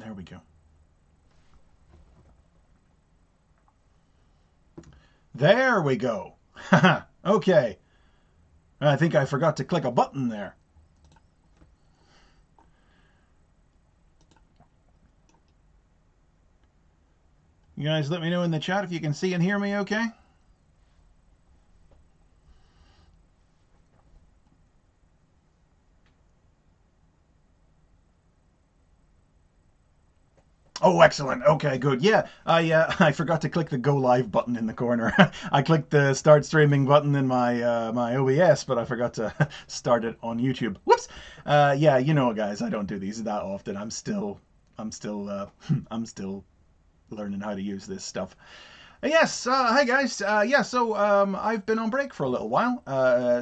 There we go. There we go. Okay. I think I forgot to click a button there. You guys let me know in the chat if you can see and hear me okay? Oh, excellent. Okay, good. Yeah, I forgot to click the go live button in the corner. I clicked the start streaming button in my my OBS, but I forgot to start it on YouTube. Whoops. Yeah, you know, guys, I don't do these that often. I'm still I'm still learning how to use this stuff. Yes, hi guys. Yeah, so I've been on break for a little while.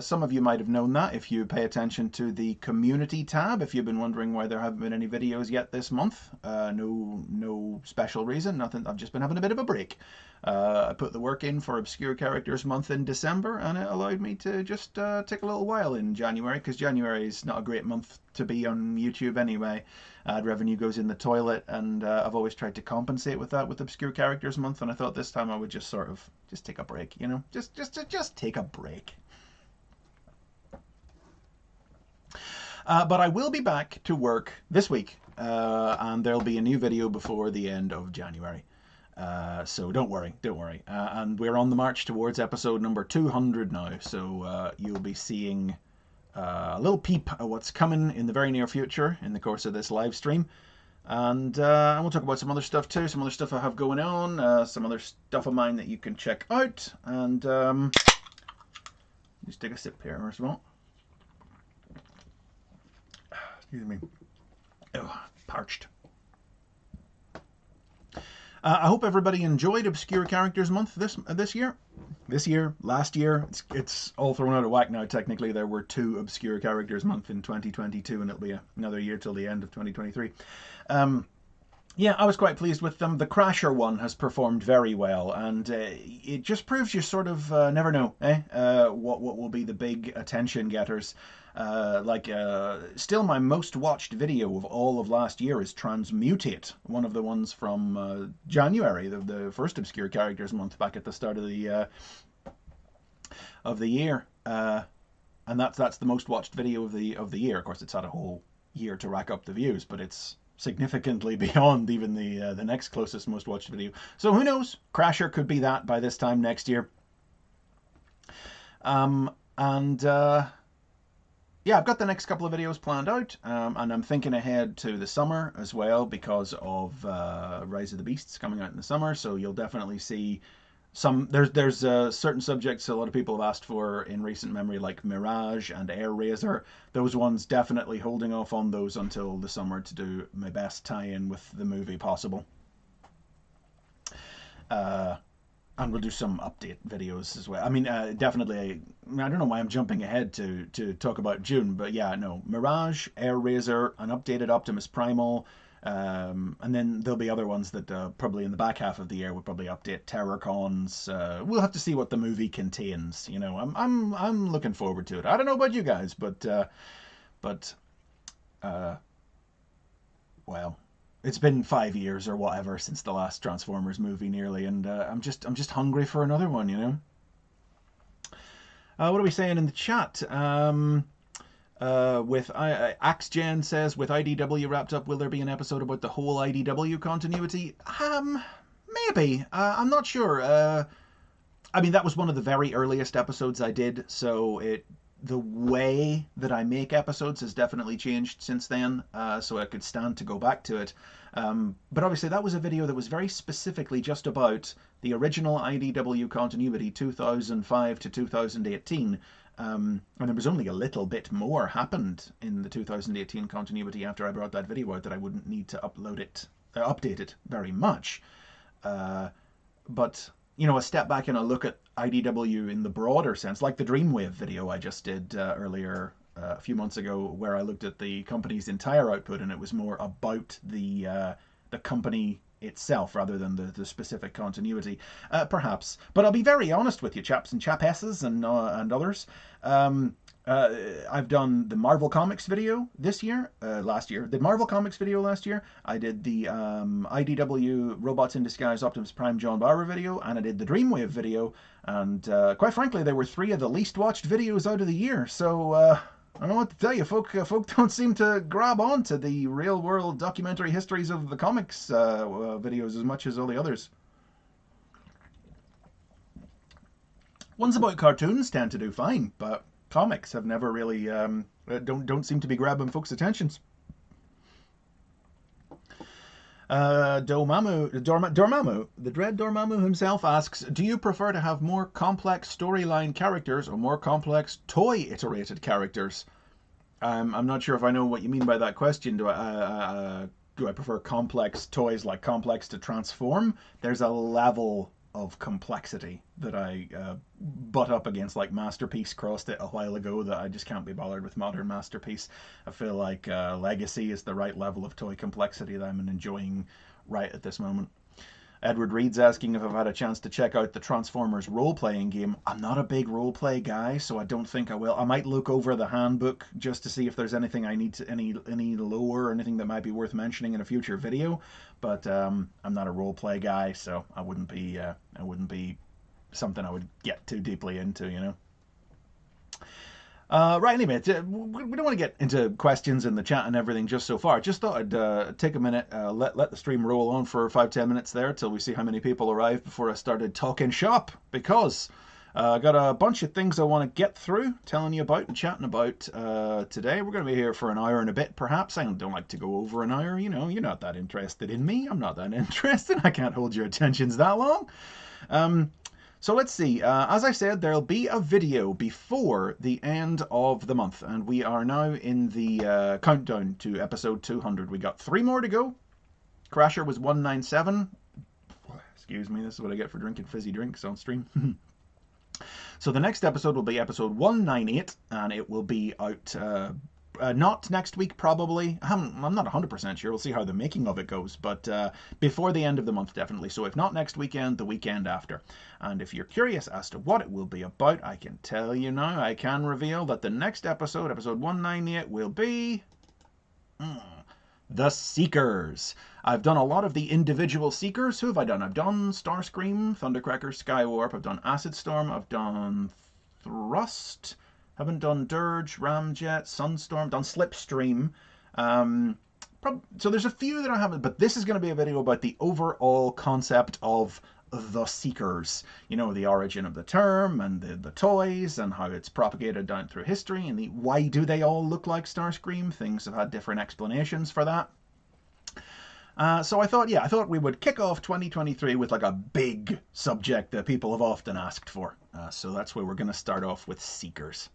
Some of you might have known that if you pay attention to the community tab. If you've been wondering why there haven't been any videos yet this month, no special reason, nothing. I've just been having a bit of a break. I put the work in for Obscure Characters Month in December, and it allowed me to just take a little while in January, because January is not a great month to be on YouTube anyway. Ad revenue goes in the toilet, and I've always tried to compensate with that with Obscure Characters Month, and I thought this time I would just sort of just take a break, you know, just take a break. But I will be back to work this week, and there'll be a new video before the end of January. So don't worry. And we're on the march towards episode number 200 now. So you'll be seeing a little peep at what's coming in the very near future in the course of this live stream. And we'll talk about some other stuff too, some other stuff I have going on, some other stuff of mine that you can check out. And just take a sip here first of all. Excuse me. Oh, parched. I hope everybody enjoyed Obscure Characters Month this year. This year, last year, it's all thrown out of whack now. Technically, there were 2 Obscure Characters Month in 2022, and it'll be another year till the end of 2023. Yeah, I was quite pleased with them. The Crasher one has performed very well, and it just proves you sort of never know, what will be the big attention getters. Still my most watched video of all of last year is Transmutate, one of the ones from January, the first Obscure Characters Month back at the start of the year, and that's the most watched video of the year. Of course, it's had a whole year to rack up the views, but it's significantly beyond even the next closest most watched video. So who knows? Crasher could be that by this time next year. Yeah, I've got the next couple of videos planned out, and I'm thinking ahead to the summer as well because of Rise of the Beasts coming out in the summer. So you'll definitely see some. There's certain subjects a lot of people have asked for in recent memory, like Mirage and Air Razor. Those ones definitely holding off on those until the summer to do my best tie-in with the movie possible. And we'll do some update videos as well. I mean, definitely, I don't know why I'm jumping ahead to talk about June, but yeah, no, Mirage, Air Razor, an updated Optimus Primal, and then there'll be other ones that probably in the back half of the year we'll probably update Terrorcons. We'll have to see what the movie contains. You know, I'm looking forward to it. I don't know about you guys, but well, it's been 5 years or whatever since the last Transformers movie nearly, and I'm just hungry for another one, you know. What are we saying in the chat? With AxeGen says, with IDW wrapped up, will there be an episode about the whole IDW continuity? Maybe. I'm not sure. I mean, that was one of the very earliest episodes I did, so the way that I make episodes has definitely changed since then, so I could stand to go back to it. But obviously that was a video that was very specifically just about the original IDW continuity, 2005 to 2018. And there was only a little bit more happened in the 2018 continuity after I brought that video out that I wouldn't need to update it very much. But you know, a step back and a look at IDW in the broader sense, like the Dreamwave video I just did earlier a few months ago, where I looked at the company's entire output, and it was more about the company itself rather than the specific continuity, perhaps. But I'll be very honest with you, chaps and chapesses and others. I've done the Marvel Comics video this year, last year. The Marvel Comics video last year. I did the IDW Robots in Disguise Optimus Prime John Barber video, and I did the Dreamwave video. And quite frankly, they were three of the least watched videos out of the year. So I don't know what to tell you. Folk don't seem to grab on to the real world documentary histories of the comics videos as much as all the others. Ones about cartoons tend to do fine, but comics have never really don't seem to be grabbing folks' attentions. Dormammu, the Dread Dormammu himself asks, do you prefer to have more complex storyline characters or more complex toy-iterated characters? I'm not sure if I know what you mean by that question. Do I prefer complex toys, like complex to transform? There's a level of complexity that I butt up against. Like Masterpiece crossed it a while ago, that I just can't be bothered with modern Masterpiece. I feel like Legacy is the right level of toy complexity that I'm enjoying right at this moment. Edward Reed's asking if I've had a chance to check out the Transformers role-playing game. I'm not a big role-play guy, so I don't think I will. I might look over the handbook just to see if there's anything I need to, any lore or anything that might be worth mentioning in a future video. But I'm not a role-play guy, so I wouldn't be something I would get too deeply into, you know. Right, anyway, we don't want to get into questions in the chat and everything just so far. Just thought I'd take a minute, let the stream roll on for 5-10 minutes there till we see how many people arrive before I started talking shop, because I got a bunch of things I want to get through, telling you about and chatting about today. We're going to be here for an hour and a bit, perhaps. I don't like to go over an hour, you know. You're not that interested in me. I'm not that interested. I can't hold your attentions that long. So let's see, as I said, there'll be a video before the end of the month, and we are now in the countdown to episode 200. We got 3 more to go. Crasher was 197. Excuse me, this is what I get for drinking fizzy drinks on stream. So the next episode will be episode 198, and it will be out not next week, probably. I'm not 100% sure. We'll see how the making of it goes, but before the end of the month, definitely. So if not next weekend, the weekend after. And if you're curious as to what it will be about, I can tell you now. I can reveal that the next episode, episode 198, will be The Seekers. I've done a lot of the individual Seekers. Who have I done? I've done Starscream, Thundercracker, Skywarp. I've done Acid Storm. I've done Thrust. Haven't done Dirge, Ramjet, Sunstorm, done Slipstream. So there's a few that I haven't, but this is going to be a video about the overall concept of the Seekers. You know, the origin of the term and the toys and how it's propagated down through history, and why do they all look like Starscream? Things have had different explanations for that. So I thought we would kick off 2023 with like a big subject that people have often asked for. So that's where we're going to start off with Seekers.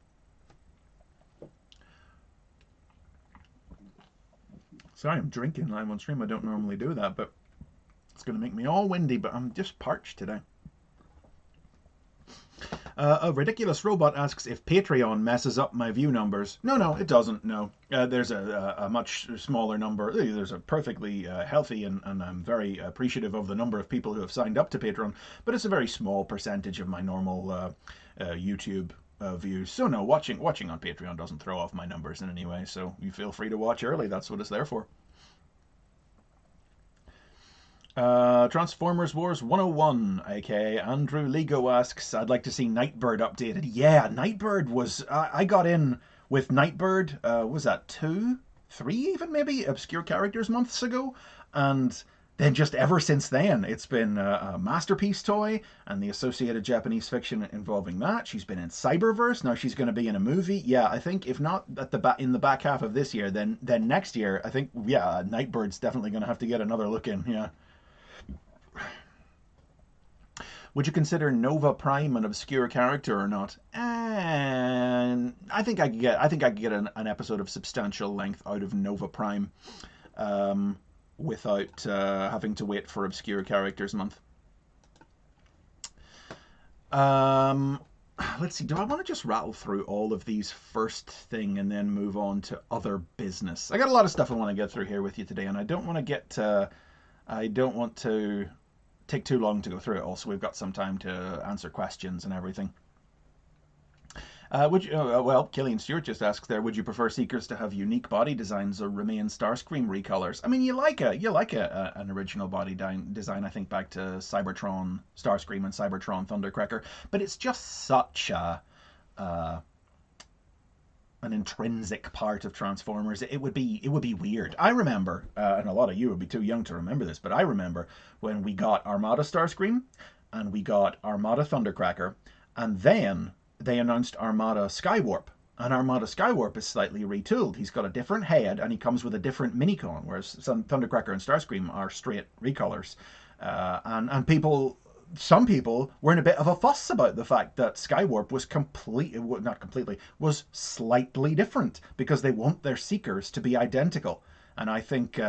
Sorry, I'm drinking live on stream. I don't normally do that, but it's going to make me all windy, but I'm just parched today. A Ridiculous Robot asks if Patreon messes up my view numbers. No, it doesn't, no. There's a much smaller number. There's a perfectly healthy, and I'm very appreciative of the number of people who have signed up to Patreon, but it's a very small percentage of my normal YouTube views. So no, watching on Patreon doesn't throw off my numbers in any way, so you feel free to watch early. That's what it's there for. Transformers Wars 101, aka Andrew Lego asks, I'd like to see Nightbird updated. Yeah, Nightbird was, I got in with Nightbird, was that 2, 3 even maybe, Obscure Characters months ago, and then just ever since then, it's been a Masterpiece toy and the associated Japanese fiction involving that. She's been in Cyberverse. Now she's going to be in a movie. Yeah, I think if not at in the back half of this year, then next year, I think, yeah, Nightbird's definitely going to have to get another look in. Yeah. Would you consider Nova Prime an obscure character or not? And I think I could get an episode of substantial length out of Nova Prime. Without having to wait for Obscure Characters Month. Let's see, do I want to just rattle through all of these first thing and then move on to other business? I got a lot of stuff I want to get through here with you today, and I don't want to take too long to go through it all, so we've got some time to answer questions and everything. Would you, well, Killian Stewart just asks there, would you prefer Seekers to have unique body designs or remain Starscream recolors? I mean, an original body design. I think back to Cybertron Starscream and Cybertron Thundercracker, but it's just such uh, an intrinsic part of Transformers. It would be weird. I remember, and a lot of you would be too young to remember this, but I remember when we got Armada Starscream and we got Armada Thundercracker, and then they announced Armada Skywarp. And Armada Skywarp is slightly retooled. He's got a different head and he comes with a different minicon, whereas some Thundercracker and Starscream are straight recolors. And some people were in a bit of a fuss about the fact that Skywarp was not completely, was slightly different because they want their Seekers to be identical. And I think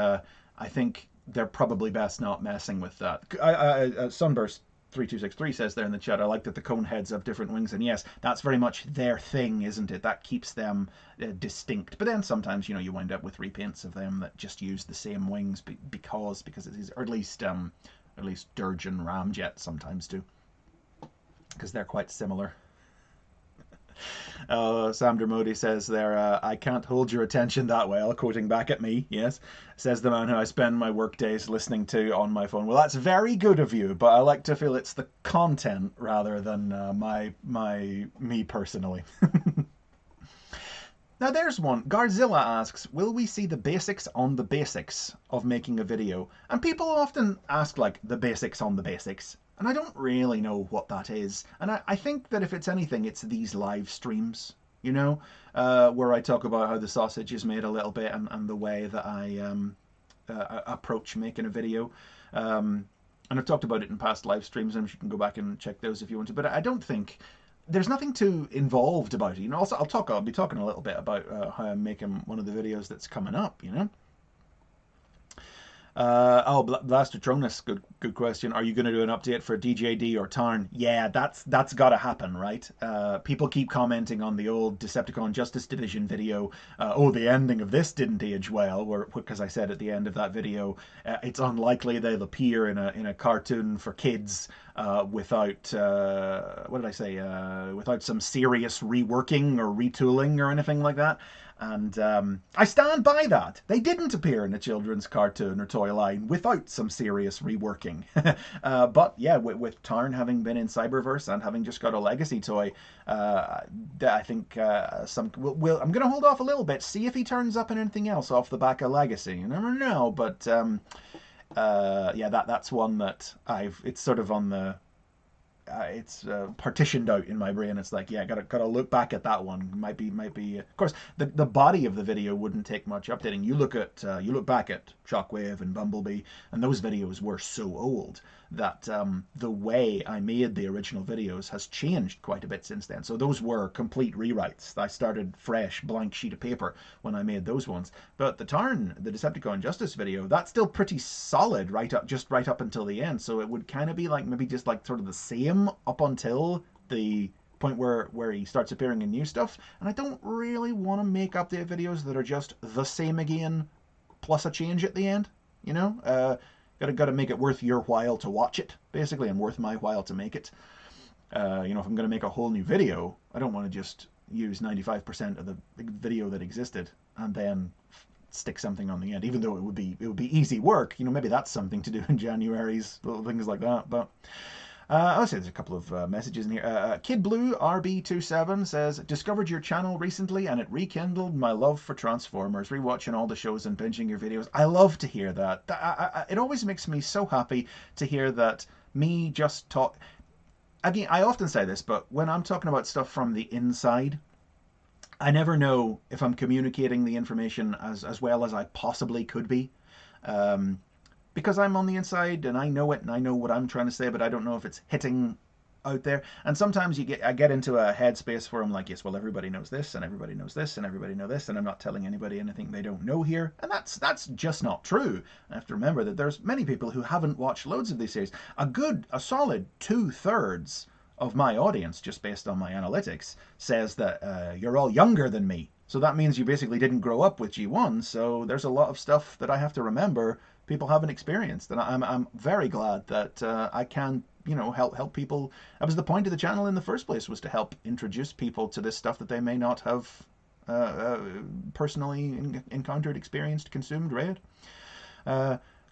they're probably best not messing with that. Sunburst 3263 says there in the chat, I like that the cone heads have different wings, and yes, that's very much their thing, isn't it? That keeps them distinct. But then sometimes, you wind up with repaints of them that just use the same wings because it is, or at least Dirge and Ramjet sometimes do, because they're quite similar. Sam Dermody says there, I can't hold your attention that well, quoting back at me, yes, says the man who I spend my work days listening to on my phone. Well, that's very good of you, but I like to feel it's the content rather than me personally. Now there's one. Garzilla asks, will we see the basics on the basics of making a video? And people often ask, like, the basics on the basics. And I don't really know what that is. And I think that if it's anything, it's these live streams, where I talk about how the sausage is made a little bit and the way that I approach making a video. And I've talked about it in past live streams, and you can go back and check those if you want to. But I don't think there's nothing too involved about it. Also, I'll be talking a little bit about how I'm making one of the videos that's coming up. Blastotronus, good question. Are you going to do an update for DJD or Tarn? Yeah, that's got to happen, right? People keep commenting on the old Decepticon Justice Division video. The ending of this didn't age well, because I said at the end of that video, it's unlikely they'll appear in a cartoon for kids without what did I say? Without some serious reworking or retooling or anything like that. And I stand by that. They didn't appear in a children's cartoon or toy line without some serious reworking. But yeah, with Tarn having been in Cyberverse and having just got a Legacy toy, I think I'm going to hold off a little bit, see if he turns up in anything else off the back of Legacy. You never know, but yeah, that's one that it's sort of on the it's partitioned out in my brain. It's like, yeah, gotta look back at that one. Might be. Of course, the body of the video wouldn't take much updating. You look back at Shockwave and Bumblebee, and those videos were so old that the way I made the original videos has changed quite a bit since then. So those were complete rewrites. I started fresh, blank sheet of paper when I made those ones. But the Decepticon Justice video, that's still pretty solid right up until the end. So it would kind of be like maybe just like sort of the same up until the point where he starts appearing in new stuff. And I don't really want to make update videos that are just the same again plus a change at the end, Got to make it worth your while to watch it, basically, and worth my while to make it. If I'm going to make a whole new video, I don't want to just use 95% of the video that existed and then stick something on the end, even though it would be easy work. Maybe that's something to do in January's, little things like that. But I'll say there's a couple of messages in here. Kid Blue RB27 says, discovered your channel recently and it rekindled my love for Transformers, rewatching all the shows and binging your videos. I love to hear that. It always makes me so happy to hear that me just talk. Again, I often say this, but when I'm talking about stuff from the inside, I never know if I'm communicating the information as well as I possibly could be. Because I'm on the inside and I know it and I know what I'm trying to say, but I don't know if it's hitting out there. And sometimes I get into a headspace where I'm like, yes, well, everybody knows this and everybody knows this and everybody knows this, and I'm not telling anybody anything they don't know here. And that's just not true. I have to remember that there's many people who haven't watched loads of these series. A solid 2/3 of my audience, just based on my analytics, says that you're all younger than me. So that means you basically didn't grow up with G1. So there's a lot of stuff that I have to remember people haven't experienced, and I'm very glad that I can you know, help people. That was the point of the channel in the first place, was to help introduce people to this stuff that they may not have personally encountered, experienced, consumed, read.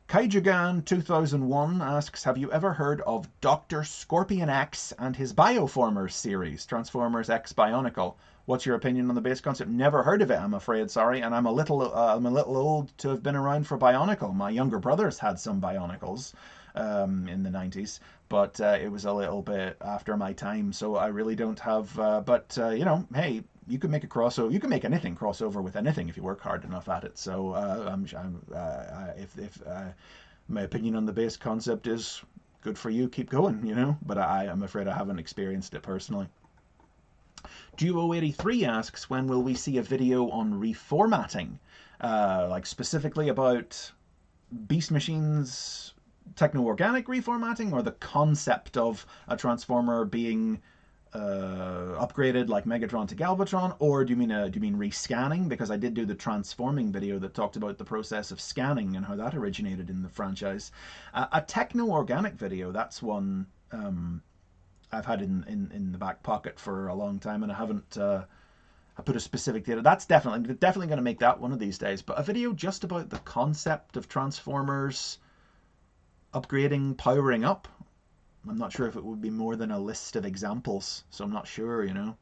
Kaijugan 2001 asks, have you ever heard of Dr. Scorpion X and his Bioformers series, Transformers X Bionicle? What's your opinion on the base concept? Never heard of it, I'm afraid, sorry, and I'm a little old to have been around for Bionicle. My younger brothers had some Bionicles in the 90s, but it was a little bit after my time, so I really don't have, you know, hey, you can make a crossover. You can make anything crossover with anything if you work hard enough at it. So if my opinion on the base concept is good for you, keep going, you know. But I'm afraid I haven't experienced it personally. Duo83 asks, when will we see a video on reformatting, like specifically about Beast Machine's techno-organic reformatting, or the concept of a transformer being upgraded like Megatron to Galvatron, or do you mean rescanning? Because I did do the transforming video that talked about the process of scanning and how that originated in the franchise. A techno-organic video, that's one I've had in the back pocket for a long time, and I haven't I put a specific date. That's definitely going to make that one of these days. But a video just about the concept of Transformers upgrading, powering up. I'm not sure if it would be more than a list of examples, so I'm not sure, you know.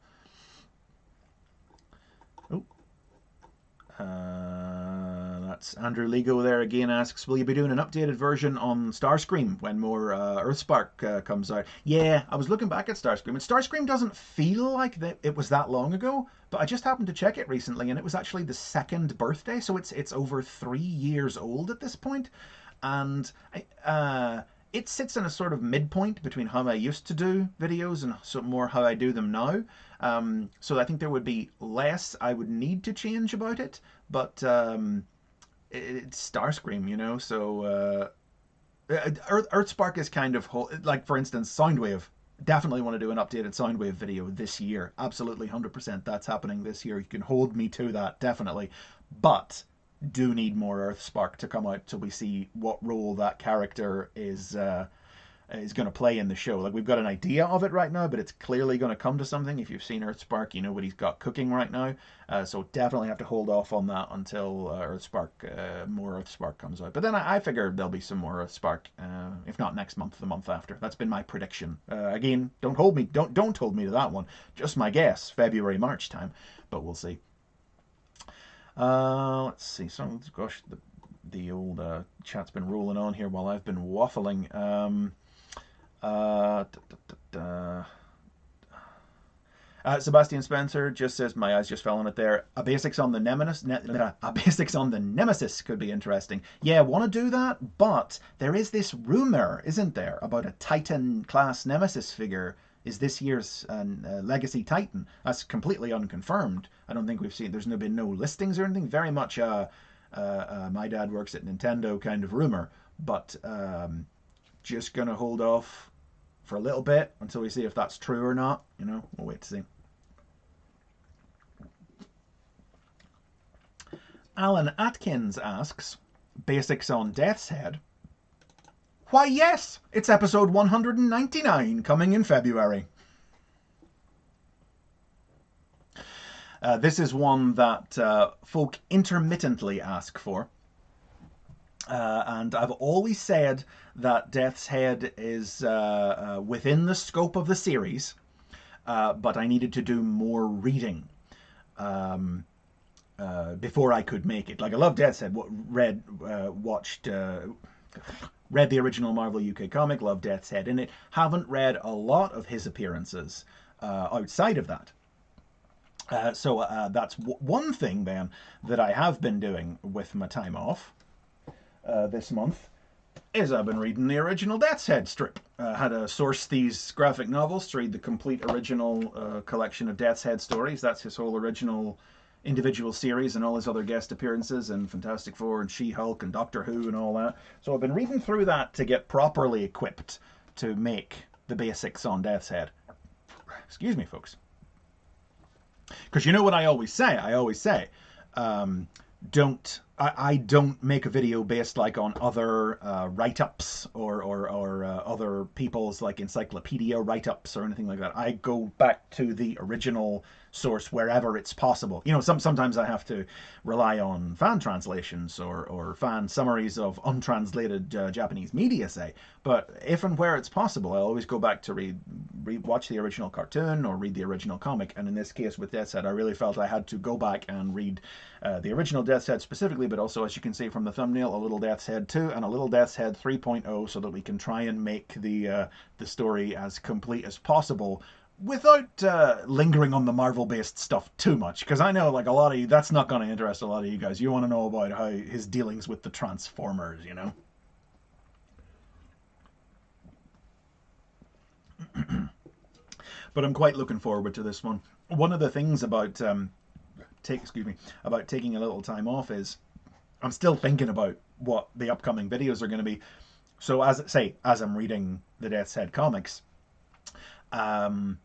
That's Andrew Lego there again asks, will you be doing an updated version on Starscream when more Earthspark comes out? Yeah, I was looking back at Starscream, and Starscream doesn't feel like it was that long ago, but I just happened to check it recently, and it was actually the 2nd birthday, so it's over 3 years old at this point, and it sits in a sort of midpoint between how I used to do videos and so more how I do them now. So I think there would be less I would need to change about it, but it's Starscream, you know, so Earthspark is kind of, like, for instance, Soundwave. Definitely want to do an updated Soundwave video this year. Absolutely, 100%. That's happening this year. You can hold me to that, definitely. But do need more Earthspark to come out so we see what role that character is going to play in the show. Like, we've got an idea of it right now, but it's clearly going to come to something. If you've seen Earthspark, you know what he's got cooking right now. So definitely have to hold off on that until more Earthspark comes out. But then I figure there'll be some more Earthspark, if not next month, the month after. That's been my prediction. Again, don't hold me to that one. Just my guess, February, March time. But we'll see. Let's see. So, gosh, the old chat's been rolling on here while I've been waffling. Sebastian Spencer just says, my eyes just fell on it there. A basics on the Nemesis could be interesting. Yeah, want to do that, but there is this rumor, isn't there, about a Titan class Nemesis figure is this year's Legacy Titan. That's completely unconfirmed. I don't think we've seen, there's been no listings or anything. Very much my dad works at Nintendo kind of rumor, but just gonna hold off for a little bit until we see if that's true or not. You know, we'll wait to see. Alan Atkins asks, basics on Death's Head. Why, yes, it's episode 199 coming in February. This is one that folk intermittently ask for. And I've always said that Death's Head is within the scope of the series, but I needed to do more reading before I could make it. Like, I love Death's Head, read the original Marvel UK comic, love Death's Head in it, haven't read a lot of his appearances outside of that. So that's one thing then that I have been doing with my time off this month, is I've been reading the original Death's Head strip. Had to source these graphic novels to read the complete original collection of Death's Head stories. That's his whole original individual series and all his other guest appearances and Fantastic Four and She-Hulk and Doctor Who and all that. So I've been reading through that to get properly equipped to make the basics on Death's Head. Excuse me, folks. Because you know what I always say? I always say, don't I don't make a video based like on other write-ups or other people's like encyclopedia write-ups or anything like that. I go back to the original source wherever it's possible. You know, sometimes I have to rely on fan translations or fan summaries of untranslated Japanese media, say. But if and where it's possible, I always go back to watch the original cartoon or read the original comic. And in this case with Death's Head, I really felt I had to go back and read the original Death's Head specifically, but also, as you can see from the thumbnail, a little Death's Head 2 and a little Death's Head 3.0, so that we can try and make the story as complete as possible without lingering on the Marvel-based stuff too much, because I know like a lot of you, that's not going to interest a lot of you guys. You want to know about how his dealings with the Transformers, you know. But I'm quite looking forward to this one. One of the things about about taking a little time off is I'm still thinking about what the upcoming videos are going to be. So as I'm reading the Death's Head comics, I'm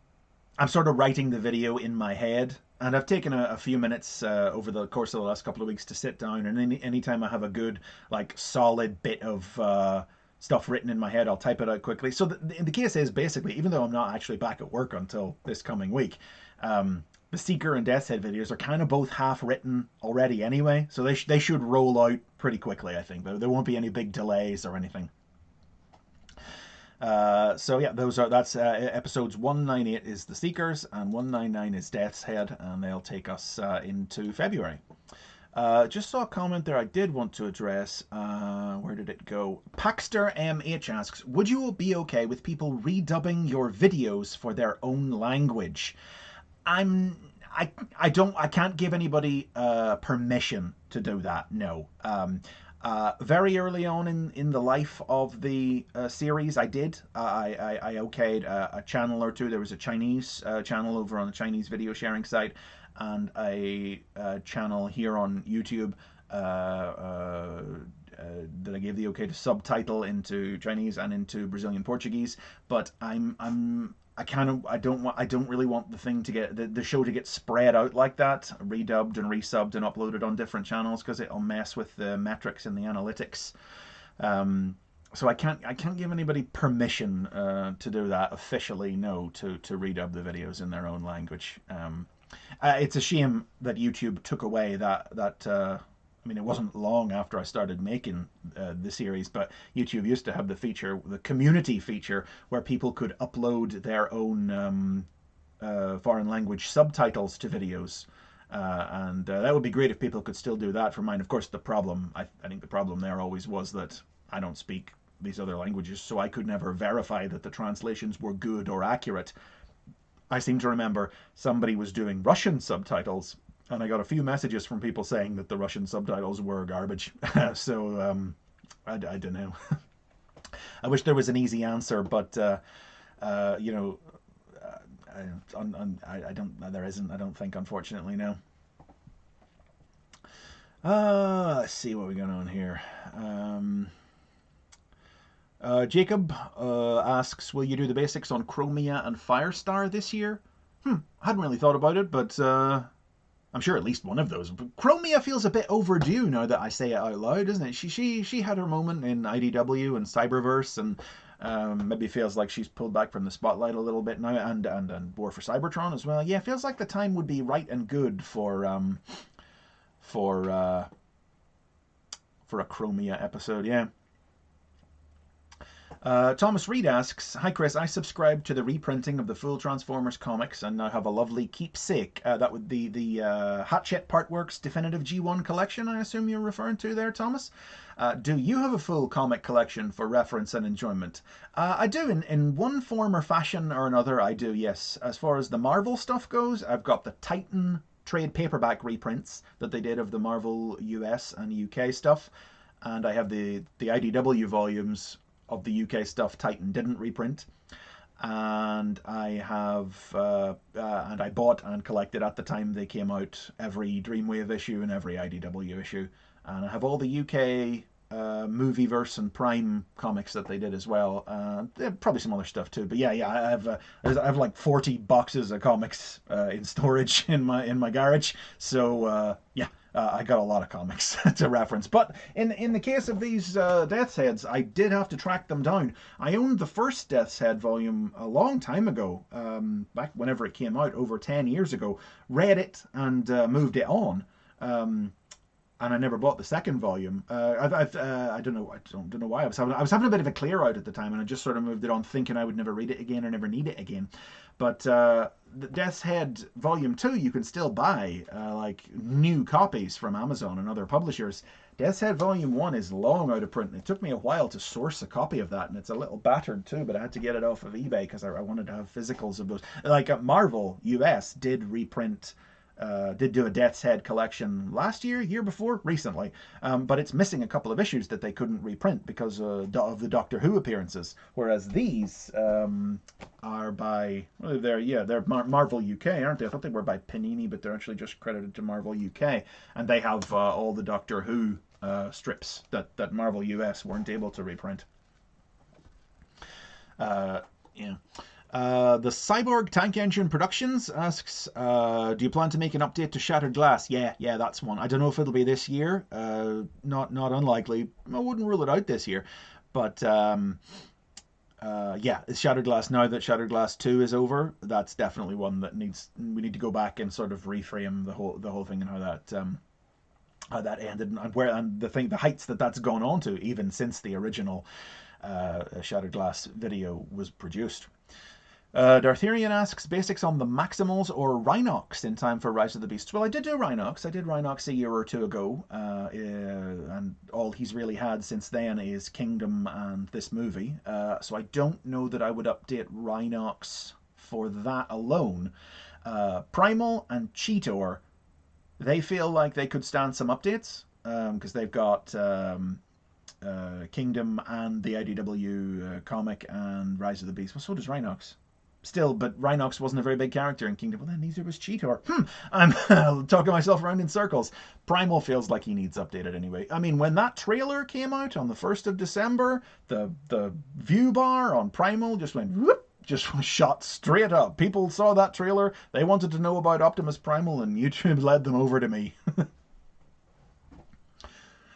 sort of writing the video in my head, and I've taken a few minutes over the course of the last couple of weeks to sit down, and anytime I have a good like solid bit of stuff written in my head, I'll type it out quickly. So the case is basically, even though I'm not actually back at work until this coming week, the Seeker and Death's Head videos are kind of both half written already anyway, so they should roll out pretty quickly, I think. There won't be any big delays or anything. So yeah, that's episodes 198 is the Seekers and 199 is Death's Head, and they'll take us into February. Just saw a comment there I did want to address. Where did it go? Paxter MH asks, would you be okay with people redubbing your videos for their own language? I can't give anybody permission to do that. No. Very early on in the life of the series, I did. I okayed a channel or two. There was a Chinese channel over on the Chinese video sharing site, and a channel here on YouTube that I gave the okay to subtitle into Chinese and into Brazilian Portuguese. But I don't really want the thing to get the show to get spread out like that, redubbed and resubbed and uploaded on different channels, because it'll mess with the metrics and the analytics. So I can't give anybody permission to do that officially. No, to redub the videos in their own language. It's a shame that YouTube took away that. I mean, it wasn't long after I started making the series, but YouTube used to have the feature, the community feature, where people could upload their own foreign language subtitles to videos. And that would be great if people could still do that for mine. Of course, I think the problem there always was that I don't speak these other languages, so I could never verify that the translations were good or accurate. I seem to remember somebody was doing Russian subtitles, and I got a few messages from people saying that the Russian subtitles were garbage. So I don't know. I wish there was an easy answer, but you know, I don't. There isn't. I don't think, unfortunately, no. Let's see what we got on here. Jacob asks, will you do the basics on Chromia and Firestar this year? I hadn't really thought about it, but I'm sure at least one of those. Chromia feels a bit overdue now that I say it out loud, doesn't it? She had her moment in IDW and Cyberverse, and maybe feels like she's pulled back from the spotlight a little bit now, and War for Cybertron as well. Yeah, feels like the time would be right and good for a Chromia episode. Yeah. Thomas Reed asks, hi Chris, I subscribed to the reprinting of the full Transformers comics and now have a lovely keepsake. That would be the Hatchet Partworks Definitive G1 collection, I assume you're referring to there, Thomas. Do you have a full comic collection for reference and enjoyment? I do, in one form or fashion or another, I do, yes. As far as the Marvel stuff goes, I've got the Titan trade paperback reprints that they did of the Marvel US and UK stuff, and I have the IDW volumes of the UK stuff Titan didn't reprint, and I have and I bought and collected at the time they came out every Dreamwave issue and every IDW issue, and I have all the UK Movieverse and Prime comics that they did as well. Probably some other stuff too, but yeah, I have like 40 boxes of comics in storage in my garage. So yeah, I got a lot of comics to reference. But in the case of these Death's Heads, I did have to track them down. I owned the first Death's Head volume a long time ago, back whenever it came out, over 10 years ago. Read it and moved it on. And I never bought the second volume. I don't know. I don't know why. I was having a bit of a clear out at the time, and I just sort of moved it on, thinking I would never read it again or never need it again. But the Death's Head Volume 2, you can still buy like new copies from Amazon and other publishers. Death's Head Volume 1 is long out of print. It took me a while to source a copy of that, and it's a little battered too, but I had to get it off of eBay because I wanted to have physicals of those. Like Marvel US did reprint. Did do a Death's Head collection last year before, recently, but it's missing a couple of issues that they couldn't reprint because of the Doctor Who appearances. Whereas these are by they're Marvel UK, aren't they? I thought they were by Panini, but they're actually just credited to Marvel UK, and they have all the Doctor Who strips that Marvel US weren't able to reprint. Yeah. The Cyborg Tank Engine Productions asks, do you plan to make an update to Shattered Glass? Yeah, that's one. I don't know if it'll be this year. Not unlikely. I wouldn't rule it out this year. But yeah, it's Shattered Glass. Now that Shattered Glass 2 is over, that's definitely one that we need to go back and sort of reframe the whole thing and how that ended and the heights that's gone on to even since the original Shattered Glass video was produced. Dartherian asks, basics on the Maximals or Rhinox in time for Rise of the Beasts? Well, I did do Rhinox. I did Rhinox a year or two ago, and all he's really had since then is Kingdom and this movie. So I don't know that I would update Rhinox for that alone. Primal and Cheetor, they feel like they could stand some updates, because they've got Kingdom and the IDW comic and Rise of the Beasts. Well, so does Rhinox. Still, but Rhinox wasn't a very big character in Kingdom. Well, then neither was Cheetor. I'm talking myself around in circles. Primal feels like he needs updated anyway. I mean, when that trailer came out on the 1st of December, the view bar on Primal just went whoop, just shot straight up. People saw that trailer, they wanted to know about Optimus Primal, and YouTube led them over to me.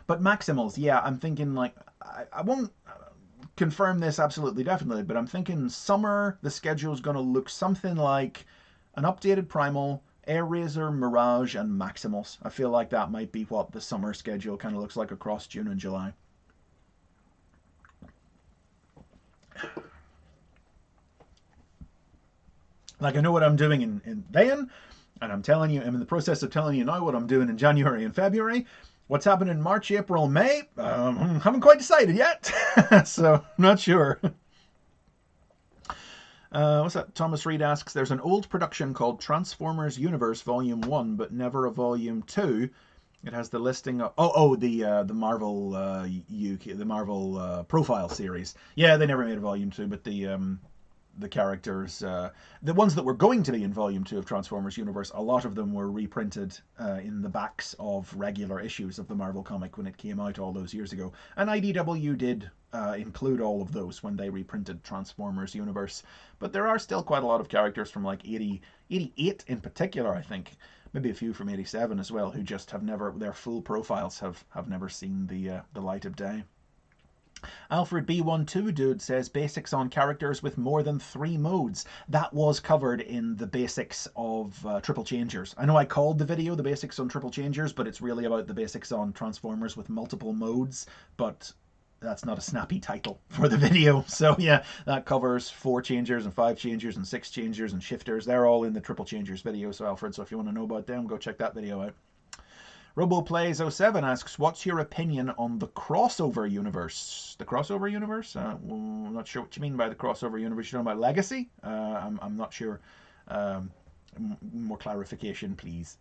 But Maximals, yeah, I'm thinking like, I won't confirm this absolutely definitely, but I'm thinking summer the schedule is going to look something like an updated Primal, Airraiser, Mirage, and Maximals. I feel like that might be what the summer schedule kind of looks like across June and July. Like, I know what I'm doing in then, and I'm in the process of telling you now what I'm doing in January and February. What's happening in March, April, May? Haven't quite decided yet, so not sure. What's that? Thomas Reed asks, there's an old production called Transformers Universe Volume 1, but never a Volume 2. It has the listing of... the Marvel UK, the Marvel Profile series. Yeah, they never made a Volume 2, but the characters, the ones that were going to be in Volume 2 of Transformers Universe, a lot of them were reprinted in the backs of regular issues of the Marvel comic when it came out all those years ago. And IDW did include all of those when they reprinted Transformers Universe. But there are still quite a lot of characters from like 88 in particular, I think. Maybe a few from 87 as well, who just have never, their full profiles have never seen the light of day. Alfred B12 Dude says basics on characters with more than 3 modes. That was covered in the basics of Triple Changers. I know I called the video the basics on Triple Changers, but it's really about the basics on Transformers with multiple modes, but that's not a snappy title for the video. So yeah, that covers 4 changers and 5 changers and 6 changers and shifters. They're all in the Triple Changers video, so Alfred, so if you want to know about them, go check that video out. RoboPlays07 asks, what's your opinion on the crossover universe? The crossover universe? Well, I'm not sure what you mean by the crossover universe. You're talking about Legacy? I'm not sure. More clarification, please.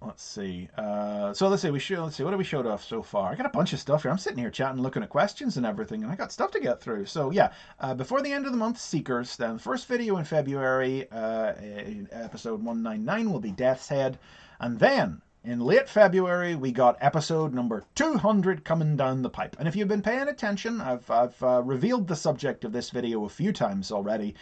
Let's see. So let's see. Let's see. What have we showed off so far? I got a bunch of stuff here. I'm sitting here chatting, looking at questions and everything, and I got stuff to get through. So yeah, before the end of the month, Seekers. Then the first video in February, episode 199, will be Death's Head, and then in late February, we got episode number 200 coming down the pipe. And if you've been paying attention, I've revealed the subject of this video a few times already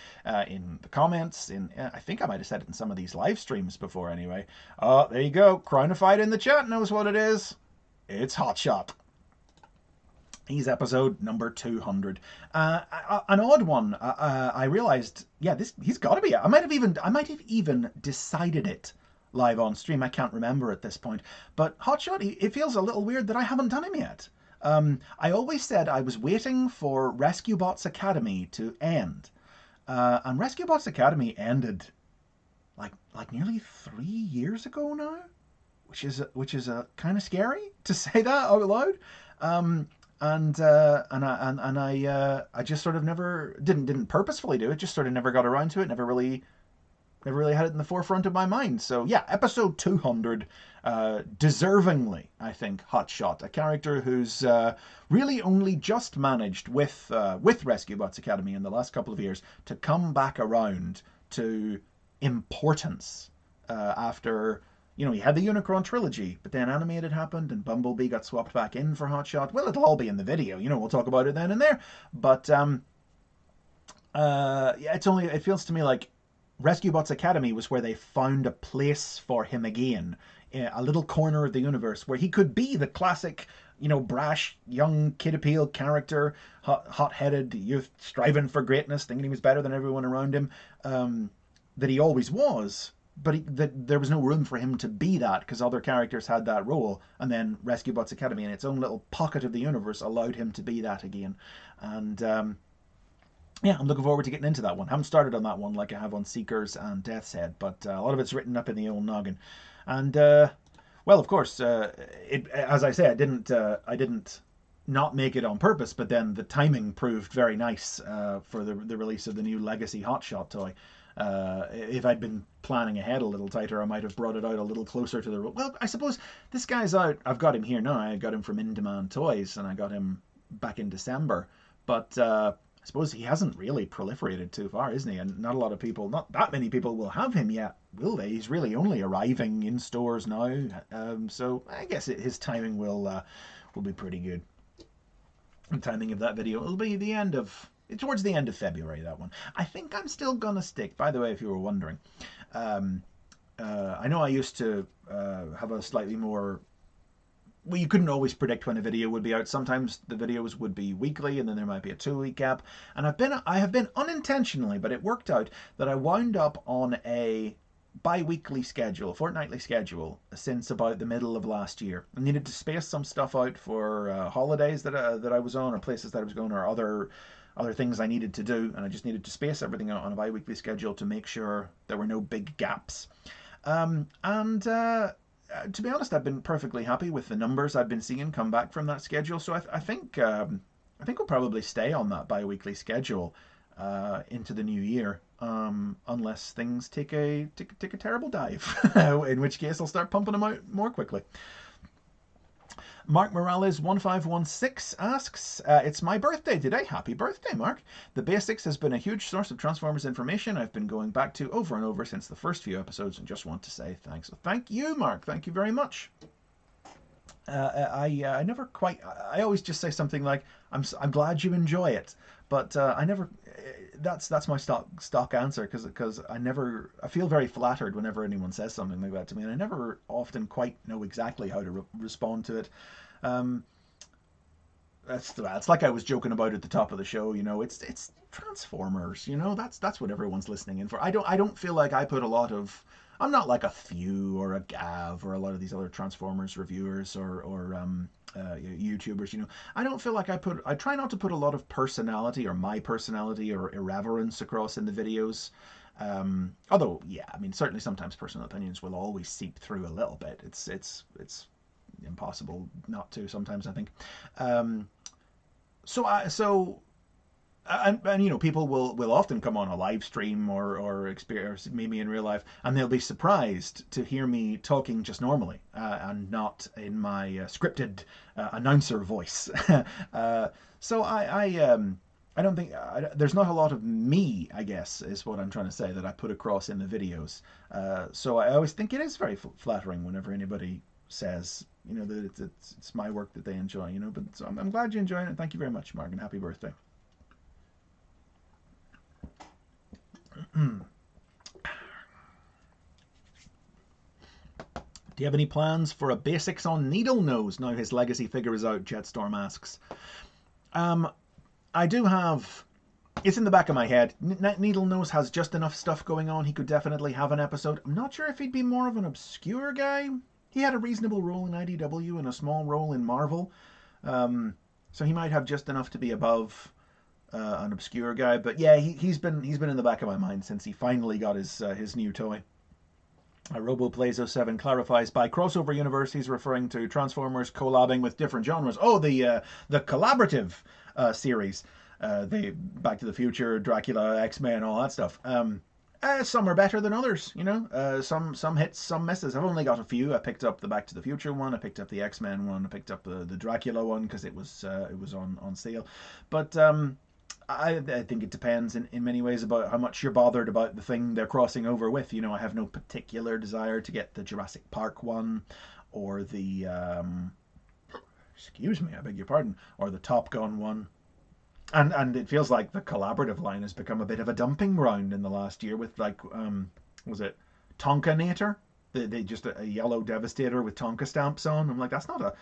in the comments. I think I might have said it in some of these live streams before anyway. Oh, there you go. Crownified in the chat knows what it is. It's Hotshot. He's episode number 200. An odd one. I realized, yeah, he's got to be. I might have even decided it live on stream. I can't remember at this point. But Hotshot, it feels a little weird that I haven't done him yet. I always said I was waiting for Rescue Bots Academy to end, and Rescue Bots Academy ended like nearly 3 years ago now, which is kind of scary to say that out loud. I just sort of never didn't purposefully do it. Just sort of never got around to it. Never really had it in the forefront of my mind. So yeah, episode 200, deservingly, I think, Hotshot, a character who's really only just managed with Rescue Bots Academy in the last couple of years to come back around to importance after. You know, he had the Unicron trilogy, but then Animated happened and Bumblebee got swapped back in for Hotshot. Well, it'll all be in the video. You know, we'll talk about it then and there. But yeah, it feels to me like Rescue Bots Academy was where they found a place for him again, a little corner of the universe where he could be the classic, you know, brash, young, kid appeal character, hot-headed youth, striving for greatness, thinking he was better than everyone around him, that he always was. But there was no room for him to be that because other characters had that role. And then Rescue Bots Academy, in its own little pocket of the universe, allowed him to be that again. And yeah, I'm looking forward to getting into that one. I haven't started on that one like I have on Seekers and Death's Head, but a lot of it's written up in the old noggin. And well, of course, as I say, I didn't not make it on purpose, but then the timing proved very nice for the release of the new Legacy Hotshot toy. If I'd been planning ahead a little tighter, I might have brought it out a little closer to the... Well, I suppose this guy's out. I've got him here now. I got him from In Demand Toys, and I got him back in December. But I suppose he hasn't really proliferated too far, isn't he? And not a lot of people, not that many people will have him yet, will they? He's really only arriving in stores now. So I guess his timing will be pretty good. The timing of that video will be towards the end of February, that one. I think I'm still gonna stick, by the way, if you were wondering. I know I used to have a slightly more... Well, you couldn't always predict when a video would be out. Sometimes the videos would be weekly, and then there might be a 2-week gap. And I have been unintentionally, but it worked out that I wound up on a bi-weekly schedule, fortnightly schedule, since about the middle of last year. I needed to space some stuff out for holidays that I was on, or places that I was going, or other things I needed to do, and I just needed to space everything out on a bi-weekly schedule to make sure there were no big gaps. To be honest, I've been perfectly happy with the numbers I've been seeing come back from that schedule. So I think we'll probably stay on that bi-weekly schedule into the new year, unless things take a terrible dive, in which case I'll start pumping them out more quickly. Mark Morales 1516 asks, it's my birthday today. Happy birthday, Mark. The Basics has been a huge source of Transformers information I've been going back to over and over since the first few episodes, and just want to say thanks. So thank you, Mark. Thank you very much. I never quite... I always just say something like, I'm glad you enjoy it. But I never... That's my stock answer, because I feel very flattered whenever anyone says something like that to me, and I never often quite know exactly how to respond to it. That's like I was joking about at the top of the show. You know, it's Transformers. You know, that's what everyone's listening in for. I don't feel like I put a lot of... I'm not like a Few or a Gav or a lot of these other Transformers reviewers or YouTubers, you know. I don't feel like I try not to put a lot of personality or my personality or irreverence across in the videos. Although, yeah, I mean, certainly sometimes personal opinions will always seep through a little bit. It's impossible not to sometimes, I think. And you know, people will often come on a live stream or experience meet me in real life, and they'll be surprised to hear me talking just normally and not in my scripted announcer voice. So I don't think there's not a lot of me, I guess, is what I'm trying to say, that I put across in the videos. So I always think it is very flattering whenever anybody says, you know, that it's my work that they enjoy, you know. But so I'm glad you're enjoying it. Thank you very much, Mark, and happy birthday. Do you have any plans for a basics on Needle Nose now his legacy figure is out? Jetstorm asks. I do have. It's in the back of my head. Needle Nose has just enough stuff going on. He could definitely have an episode. I'm not sure if he'd be more of an obscure guy. He had a reasonable role in IDW and a small role in Marvel. So he might have just enough to be above an obscure guy. But yeah, he's been in the back of my mind since he finally got his new toy. RoboPlays07 clarifies by crossover universe he's referring to Transformers collabing with different genres. Oh, the collaborative series. The Back to the Future, Dracula, X-Men, all that stuff. Some are better than others, you know. Some hits, some misses. I've only got a few. I picked up the Back to the Future one. I picked up the X-Men one. I picked up the Dracula one because it was on sale. But I think it depends in many ways about how much you're bothered about the thing they're crossing over with. You know, I have no particular desire to get the Jurassic Park one or the excuse me, I beg your pardon, or the Top Gun one. And it feels like the collaborative line has become a bit of a dumping ground in the last year with like was it Tonkanator? They just a yellow Devastator with Tonka stamps on. I'm like, that's not a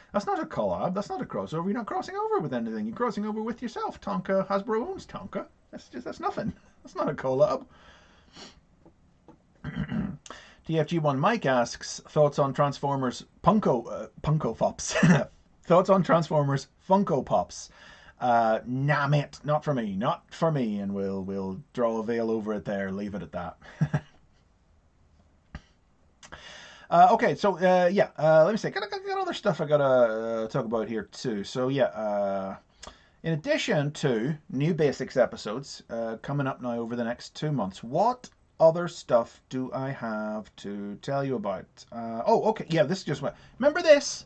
collab. That's not a crossover. You're not crossing over with anything. You're crossing over with yourself. Tonka, Hasbro owns Tonka. That's nothing. That's not a collab. TFG1 Mike asks thoughts on Transformers Funko Pops. Thoughts on Transformers Funko Pops. Nah, mate, not for me, and we'll draw a veil over it there. Leave it at that. Okay, so yeah, let me see. Got other stuff I gotta talk about here too. So yeah, in addition to new basics episodes coming up now over the next 2 months, what other stuff do I have to tell you about? Oh, okay, yeah, this just went. Remember this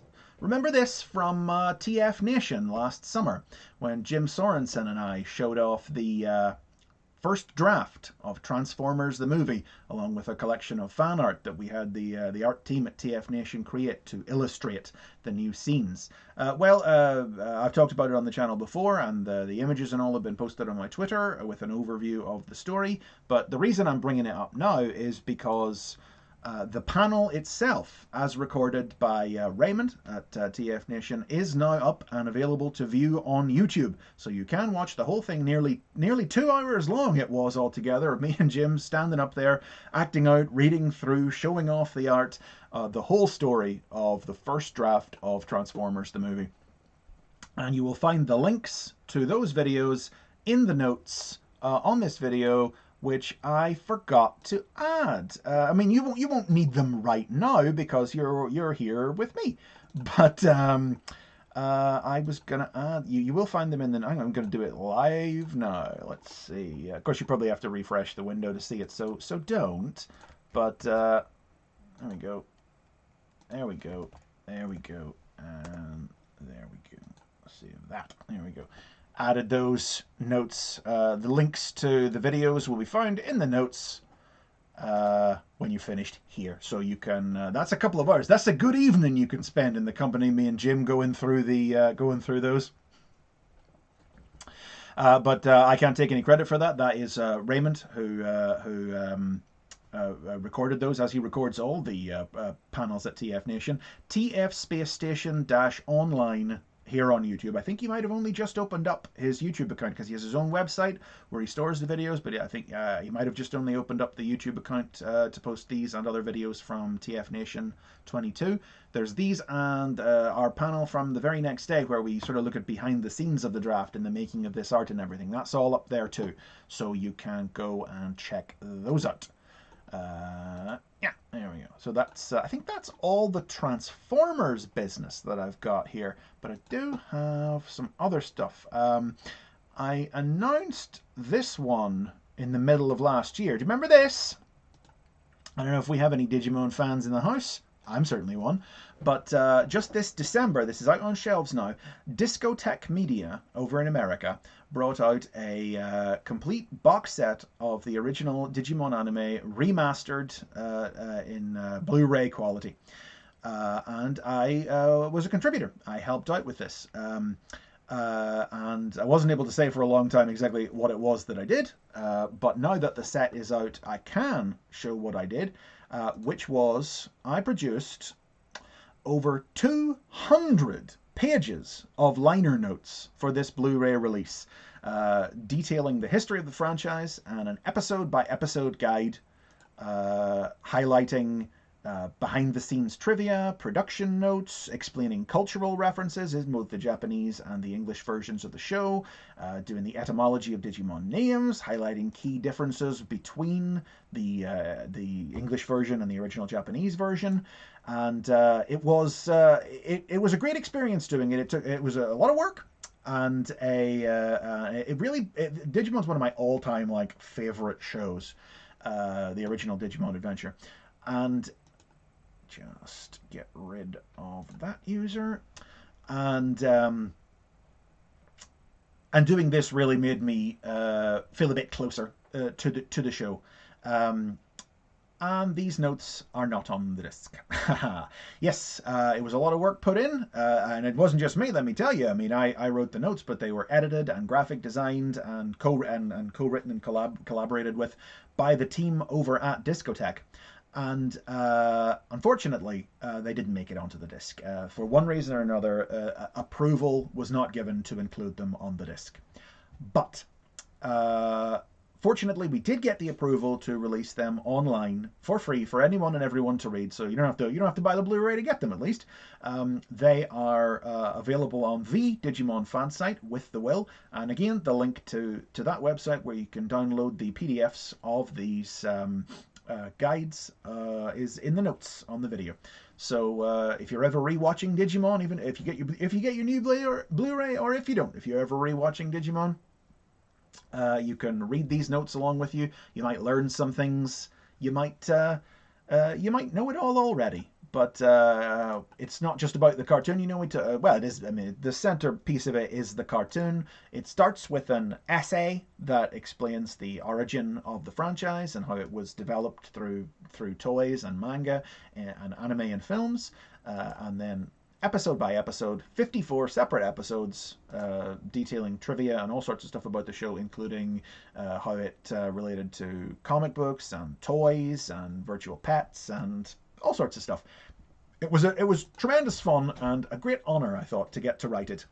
from TFNation last summer when Jim Sorensen and I showed off the first draft of Transformers the movie, along with a collection of fan art that we had the art team at TFNation create to illustrate the new scenes. I've talked about it on the channel before, and the images and all have been posted on my Twitter with an overview of the story. But the reason I'm bringing it up now is because the panel itself, as recorded by Raymond at TFNation, is now up and available to view on YouTube. So you can watch the whole thing. Nearly 2 hours long it was altogether, of me and Jim standing up there, acting out, reading through, showing off the art, the whole story of the first draft of Transformers the movie. And you will find the links to those videos in the notes on this video, which I forgot to add. I mean, you won't need them right now because you're here with me. But I was gonna add. You will find them in the. I'm gonna do it live now. Let's see. Of course, you probably have to refresh the window to see it. So don't. But there we go. There we go. There we go. And there we go. Let's see that. There we go. Added those notes. The links to the videos will be found in the notes when you finished here. So you can. That's a couple of hours. That's a good evening you can spend in the company of me and Jim going through those. But I can't take any credit for that. That is Raymond who recorded those, as he records all the panels at TFNation. TF Space Station -online. Here on YouTube. I think he might have only just opened up his YouTube account because he has his own website where he stores the videos, but I think he might have just only opened up the YouTube account to post these and other videos from TFNation 22. There's these and our panel from the very next day where we sort of look at behind the scenes of the draft and the making of this art and everything. That's all up there too, so you can go and check those out. Yeah, there we go. So that's I think that's all the Transformers business that I've got here, but I do have some other stuff. I announced this one in the middle of last year. Do you remember this? I don't know if we have any Digimon fans in the house. I'm certainly one. But just this December, this is out on shelves now, Discotech Media over in America brought out a complete box set of the original Digimon anime remastered in Blu-ray quality. and I was a contributor. I helped out with this. And I wasn't able to say for a long time exactly what it was that I did, but now that the set is out, I can show what I did, which was I produced over 200 pages of liner notes for this Blu-ray release, detailing the history of the franchise and an episode-by-episode guide highlighting behind-the-scenes trivia, production notes, explaining cultural references in both the Japanese and the English versions of the show, doing the etymology of Digimon names, highlighting key differences between the English version and the original Japanese version, and it was a great experience doing it. It was a lot of work. And Digimon's one of my all-time like favorite shows, the original Digimon Adventure, and just get rid of that user, and doing this really made me feel a bit closer to the show. And these notes are not on the disc. Yes, it was a lot of work put in, and it wasn't just me, let me tell you. I mean, I wrote the notes, but they were edited and graphic designed and co-written and collaborated with by the team over at Discotek. And unfortunately, they didn't make it onto the disc. For one reason or another, approval was not given to include them on the disc. But fortunately, we did get the approval to release them online for free for anyone and everyone to read. So you don't have to buy the Blu-ray to get them. At least they are available on the Digimon fan site with the will. And again, the link to that website where you can download the PDFs of these guides is in the notes on the video. So if you're ever rewatching Digimon, even if you get your new Blu-ray, or if you don't, if you're ever rewatching Digimon, you can read these notes along with you. You might learn some things. You might know it all already. But it's not just about the cartoon, you know. Well, it is. I mean, the centerpiece of it is the cartoon. It starts with an essay that explains the origin of the franchise and how it was developed through toys and manga and anime and films, and then episode by episode, 54 separate episodes detailing trivia and all sorts of stuff about the show, including how it related to comic books and toys and virtual pets and all sorts of stuff. It was tremendous fun and a great honor, I thought, to get to write it.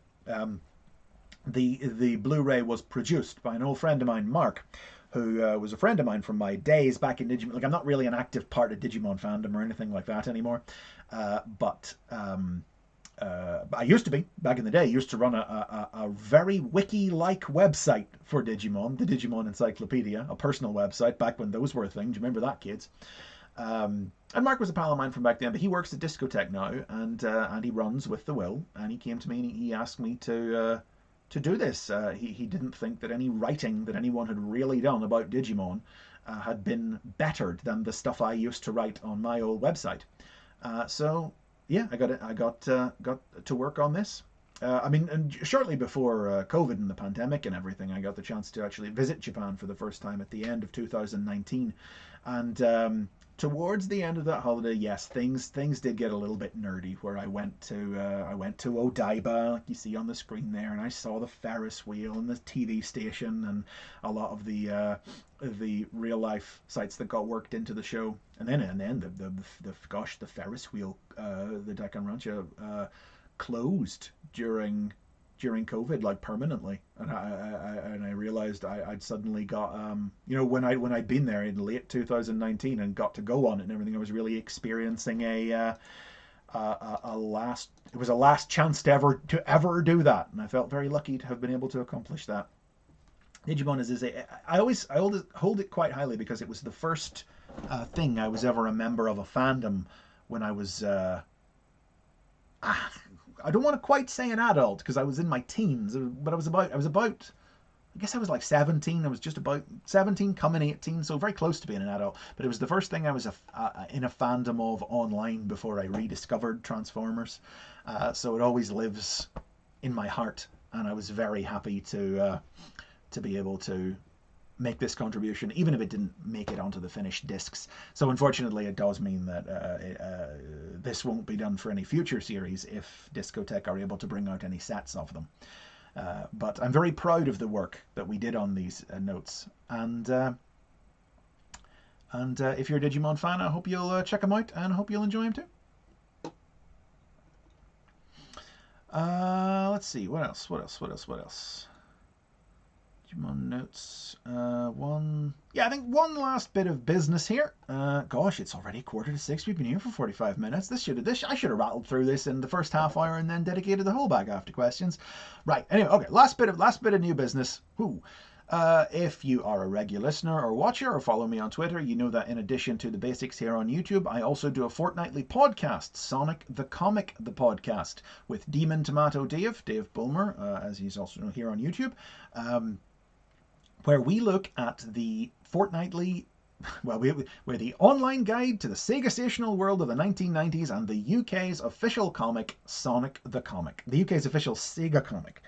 The Blu-ray was produced by an old friend of mine, Mark, who was a friend of mine from my days back in Digimon. Like, I'm not really an active part of Digimon fandom or anything like that anymore, but I used to be, back in the day. I used to run a very wiki-like website for Digimon, the Digimon Encyclopedia, a personal website, back when those were a thing. Do you remember that, kids? And Mark was a pal of mine from back then, but he works at Discotek now, and he runs with the will. And he came to me and he asked me to do this. He didn't think that any writing that anyone had really done about Digimon had been bettered than the stuff I used to write on my old website. So yeah, I got to work on this. I mean, and shortly before COVID and the pandemic and everything, I got the chance to actually visit Japan for the first time at the end of 2019, and towards the end of that holiday, yes, things did get a little bit nerdy. Where I went to Odaiba, like you see on the screen there, and I saw the Ferris wheel and the TV station and a lot of the real life sites that got worked into the show. And then the Ferris wheel, the Daikon Rancho, closed during COVID, like permanently, and I realized I'd suddenly got when I'd been there in late 2019 and got to go on it and everything, I was really experiencing a last chance to ever do that, and I felt very lucky to have been able to accomplish that. Digimon I always hold it quite highly because it was the first thing I was ever a member of a fandom when I was I don't want to quite say an adult because I was in my teens, but I was about I guess I was like 17. I was just about 17 coming 18, so very close to being an adult. But it was the first thing I was in a fandom of online before I rediscovered Transformers. So it always lives in my heart, and I was very happy to be able to make this contribution, even if it didn't make it onto the finished discs. So unfortunately, it does mean that this won't be done for any future series if Discotek are able to bring out any sets of them. But I'm very proud of the work that we did on these notes, and if you're a Digimon fan, I hope you'll check them out, and I hope you'll enjoy them too. Let's see, what else? Digimon notes. I think one last bit of business here. Gosh, it's already 5:45. We've been here for 45 minutes. I should have rattled through this in the first half hour and then dedicated the whole back after questions. Right. Anyway, okay. Last bit of new business. If you are a regular listener or watcher or follow me on Twitter, you know that in addition to the basics here on YouTube, I also do a fortnightly podcast, Sonic the Comic, the podcast, with Demon Tomato Dave Bulmer, as he's also here on YouTube. Where we look at the fortnightly, we're the online guide to the Sega-sational world of the 1990s and the UK's official comic, Sonic the Comic. The UK's official Sega comic,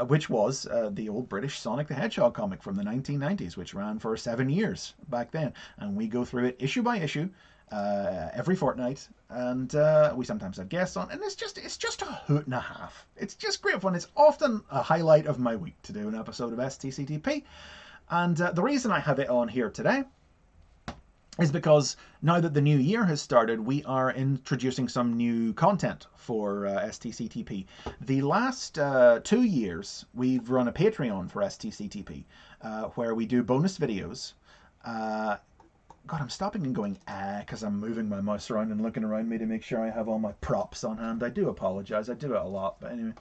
which was the old British Sonic the Hedgehog comic from the 1990s, which ran for 7 years back then. And we go through it issue by issue, every fortnight, and we sometimes have guests on, and it's just a hoot and a half. It's just great fun. It's often a highlight of my week to do an episode of STCTP, and the reason I have it on here today is because now that the new year has started, we are introducing some new content for STCTP. The last 2 years, we've run a Patreon for STCTP, where we do bonus videos. God, I'm stopping and going, because I'm moving my mouse around and looking around me to make sure I have all my props on hand. I do apologize. I do it a lot. But anyway,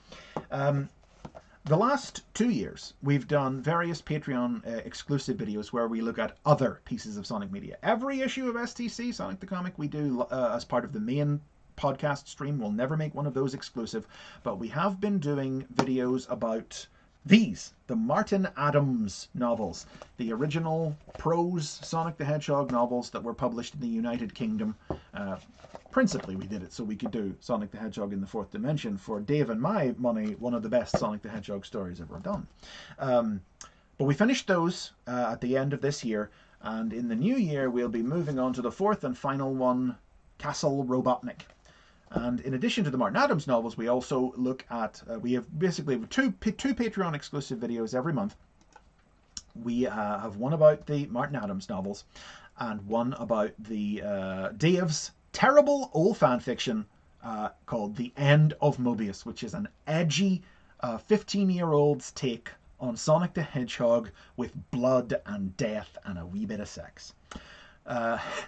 the last 2 years, we've done various Patreon exclusive videos where we look at other pieces of Sonic media. Every issue of STC, Sonic the Comic, we do as part of the main podcast stream. We'll never make one of those exclusive. But we have been doing videos about the Martin Adams novels, the original prose Sonic the Hedgehog novels that were published in the United Kingdom. Principally, we did it so we could do Sonic the Hedgehog in the Fourth Dimension. For Dave and my money, one of the best Sonic the Hedgehog stories ever done. But we finished those at the end of this year, and in the new year, we'll be moving on to the fourth and final one, Castle Robotnik. And in addition to the Martin Adams novels, we also look at, we have basically two Patreon exclusive videos every month. We have one about the Martin Adams novels and one about the Dave's terrible old fan fiction called The End of Mobius, which is an edgy 15-year-old's take on Sonic the Hedgehog with blood and death and a wee bit of sex.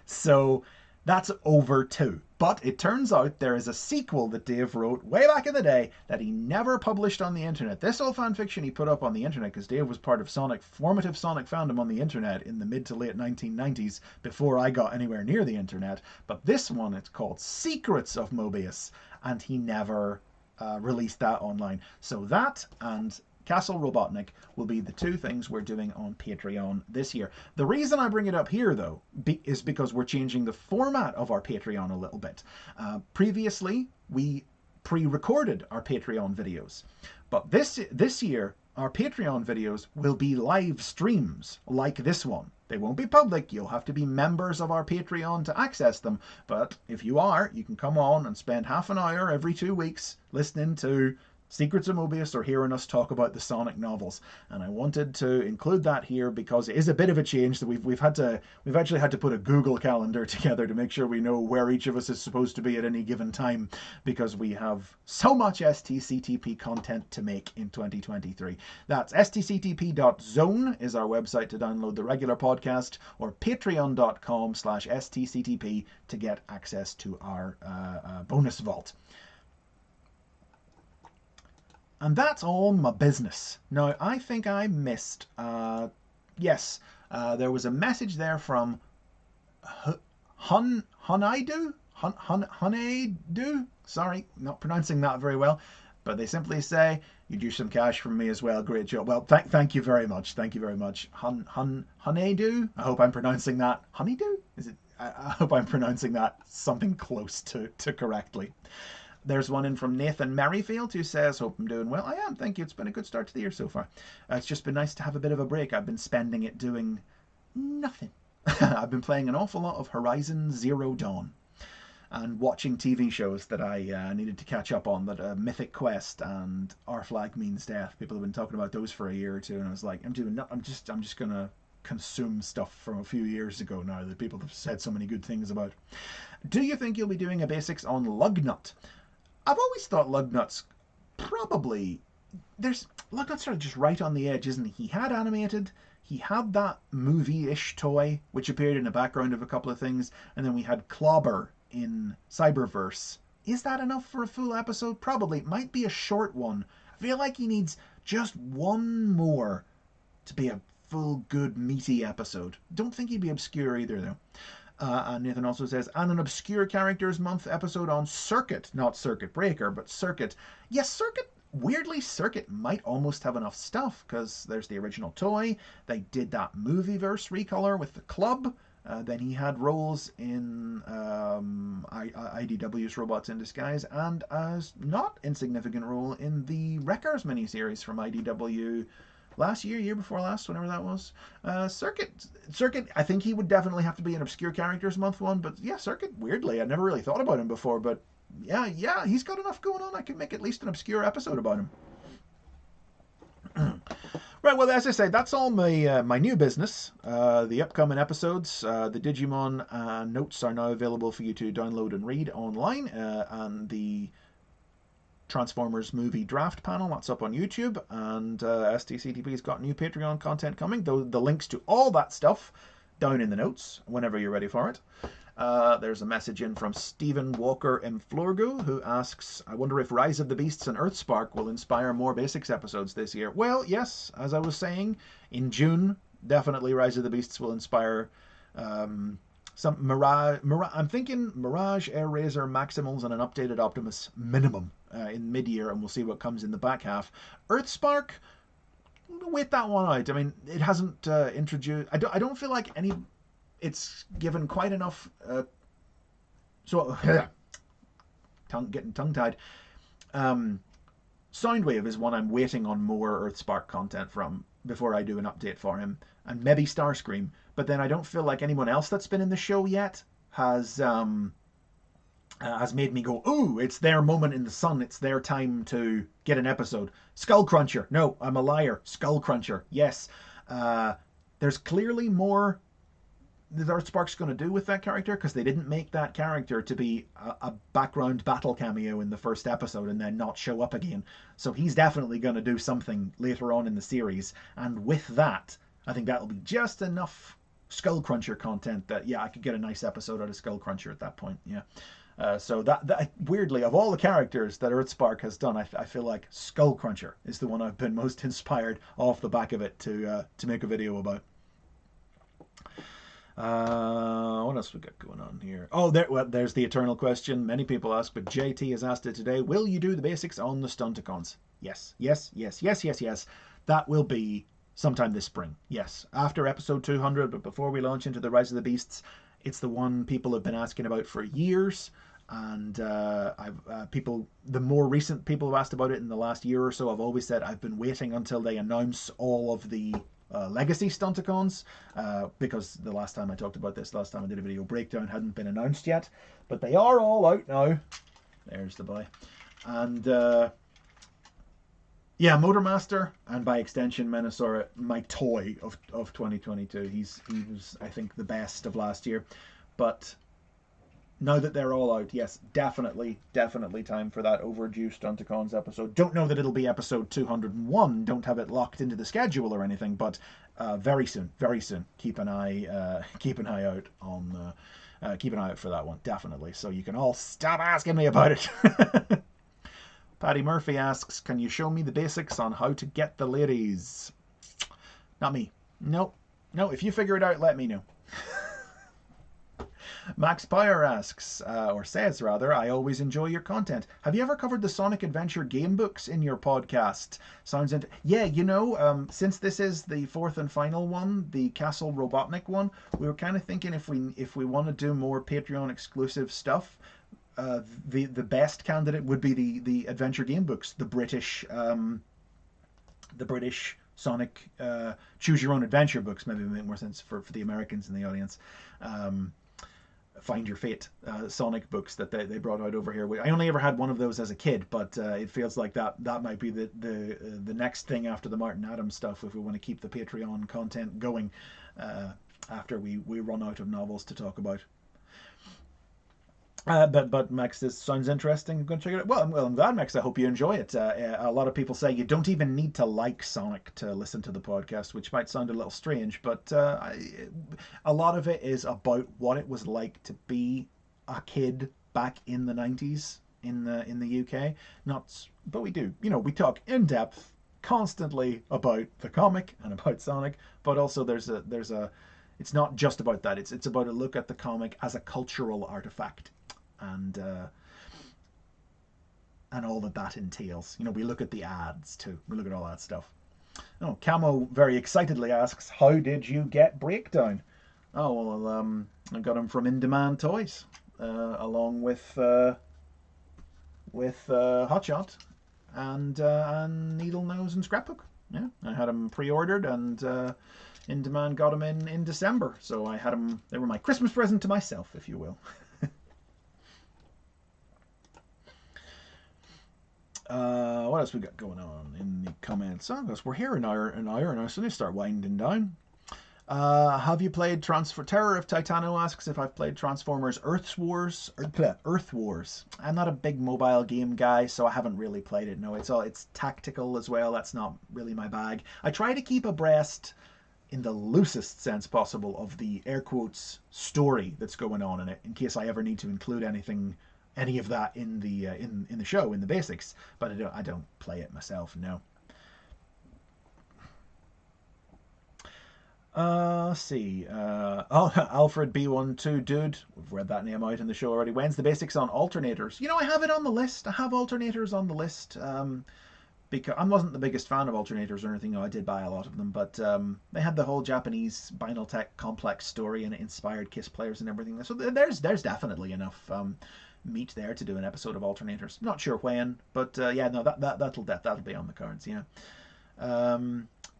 So that's over too. But it turns out there is a sequel that Dave wrote way back in the day that he never published on the internet. This old fan fiction he put up on the internet because Dave was part of formative Sonic fandom on the internet in the mid to late 1990s before I got anywhere near the internet. But this one, it's called Secrets of Mobius, and he never released that online. So that and Castle Robotnik will be the two things we're doing on Patreon this year. The reason I bring it up here, though, is because we're changing the format of our Patreon a little bit. Previously, we pre-recorded our Patreon videos, but this year, our Patreon videos will be live streams like this one. They won't be public. You'll have to be members of our Patreon to access them. But if you are, you can come on and spend half an hour every 2 weeks listening to Secrets of Mobius or hearing us talk about the Sonic novels. And I wanted to include that here because it is a bit of a change that we've actually had to put a Google Calendar together to make sure we know where each of us is supposed to be at any given time, because we have so much STCTP content to make in 2023. That's stctp.zone is our website to download the regular podcast, or patreon.com/stctp to get access to our bonus vault. And that's all my business. Now, I think I missed, yes, there was a message there from Hunaidu? Sorry, not pronouncing that very well. But they simply say, you do some cash from me as well. Great job. Well, thank you very much. Thank you very much. Hunaidu? I hope I'm pronouncing that. Honeydew? Is it? I hope I'm pronouncing that something close to correctly. There's one in from Nathan Merrifield who says, hope I'm doing well. I am, thank you. It's been a good start to the year so far. It's just been nice to have a bit of a break. I've been spending it doing nothing. I've been playing an awful lot of Horizon Zero Dawn and watching TV shows that I needed to catch up on, that Mythic Quest and Our Flag Means Death. People have been talking about those for a year or two, and I was like, I'm just gonna consume stuff from a few years ago now that people have said so many good things about. Do you think you'll be doing a basics on Lugnut? I've always thought Lugnut's probably... Lugnut's sort of just right on the edge, isn't he? He had animated, he had that movie-ish toy, which appeared in the background of a couple of things, and then we had Clobber in Cyberverse. Is that enough for a full episode? Probably. It might be a short one. I feel like he needs just one more to be a full, good, meaty episode. Don't think he'd be obscure either, though. And Nathan also says, and an Obscure Characters Month episode on Circuit. Not Circuit Breaker, but Circuit. Yes, Circuit. Weirdly, Circuit might almost have enough stuff, because there's the original toy. They did that Movieverse recolor with the club. Then he had roles in IDW's Robots in Disguise, and a not insignificant role in the Wreckers miniseries from IDW last year, year before last, whenever that was. Circuit, I think he would definitely have to be an Obscure Characters Month one, but yeah, Circuit, weirdly, I never really thought about him before, but yeah, he's got enough going on. I could make at least an obscure episode about him. Right, well, as I say, that's all my new business. The upcoming episodes, the Digimon notes are now available for you to download and read online, and the Transformers movie draft panel, that's up on YouTube, and STCTP's got new Patreon content coming. The links to all that stuff down in the notes whenever you're ready for it. There's a message in from Stephen Walker M. Florgo, who asks, I wonder if Rise of the Beasts and Earthspark will inspire more basics episodes this year. Well, yes, as I was saying, in June, definitely Rise of the Beasts will inspire some Mirage. I'm thinking Mirage, Air Razor, Maximals, and an updated Optimus minimum in mid-year, and we'll see what comes in the back half. Earthspark, wait that one out. I mean, it hasn't introduced... I don't feel like any... It's given quite enough... getting tongue-tied. Soundwave is one I'm waiting on more Earthspark content from before I do an update for him. And maybe Starscream. But then I don't feel like anyone else that's been in the show yet has made me go, ooh, it's their moment in the sun. It's their time to get an episode. Skullcruncher. No, I'm a liar. Skullcruncher. Yes. There's clearly more that Earthspark's going to do with that character, because they didn't make that character to be a background battle cameo in the first episode and then not show up again. So he's definitely going to do something later on in the series. And with that, I think that'll be just enough Skullcruncher content that, yeah, I could get a nice episode out of Skullcruncher at that point. Yeah. So that weirdly, of all the characters that Earthspark has done, I feel like Skullcruncher is the one I've been most inspired off the back of it to make a video about. What else we got going on here? Oh, there's the eternal question. Many people ask, but JT has asked it today. Will you do the basics on the Stunticons? Yes. That will be sometime this spring. Yes, after episode 200, but before we launch into the Rise of the Beasts. It's the one people have been asking about for years, and the more recent people have asked about it in the last year or so. I've always said I've been waiting until they announce all of the legacy Stunticons, because the last time I talked about this, last time I did a video breakdown, hadn't been announced yet, but they are all out now. There's the boy. And yeah, Motormaster, and by extension Menasora, my toy of 2022. He was, I think, the best of last year. But now that they're all out, yes, definitely time for that overdue Stunticons episode. Don't know that it'll be episode 201. Don't have it locked into the schedule or anything, but very soon. Keep an eye out on. Keep an eye out for that one, definitely. So you can all stop asking me about it. Paddy Murphy asks, can you show me the basics on how to get the ladies? Not me. No, if you figure it out, let me know. Max Pyre asks, or says rather, I always enjoy your content. Have you ever covered the Sonic Adventure game books in your podcast? Yeah, since this is the fourth and final one, the Castle Robotnik one, we were kind of thinking if we want to do more Patreon exclusive stuff, the best candidate would be the adventure game books, the British Sonic choose your own adventure books. Maybe make more sense for the Americans in the audience. Um, Find Your Fate Sonic books that they brought out over here. I only ever had one of those as a kid, but it feels like that might be the next thing after the Martin Adams stuff if we want to keep the Patreon content going after we run out of novels to talk about. But Max, this sounds interesting. I'm going to check it out. Well, I'm glad, Max. I hope you enjoy it. A lot of people say you don't even need to like Sonic to listen to the podcast, which might sound a little strange, but a lot of it is about what it was like to be a kid back in the 90s in the UK. Not, but we do. We talk in depth constantly about the comic and about Sonic, but also there's a. It's not just about that. It's about a look at the comic as a cultural artifact. And all that entails. We look at the ads too. We look at all that stuff. Oh, Camo very excitedly asks, "How did you get Breakdown?" Oh well, I got him from In Demand Toys, along with Hotshot and Needle Nose and Scrapbook. Yeah, I had them pre-ordered and In Demand got them in December. So I had them. They were my Christmas present to myself, if you will. What else we got going on in the comments? Oh, we're here an hour now, so they start winding down. Have you played Terror of Titano asks if I've played Transformers Earth Wars. I'm not a big mobile game guy, so I haven't really played it. No, it's tactical as well. That's not really my bag. I try to keep abreast in the loosest sense possible of the air quotes story that's going on in it, in case I ever need to include any of that in the show, in the basics, but I don't play it myself. No. Let's see. Alfred B12 dude. We've read that name out in the show already. When's the basics on alternators? I have it on the list. I have alternators on the list. Because I wasn't the biggest fan of alternators or anything. I did buy a lot of them, but they had the whole Japanese Binaltech complex story, and it inspired KISS players and everything. So there's definitely enough meat there to do an episode of alternators. Not sure when, but yeah, no, that'll be on the cards. Yeah.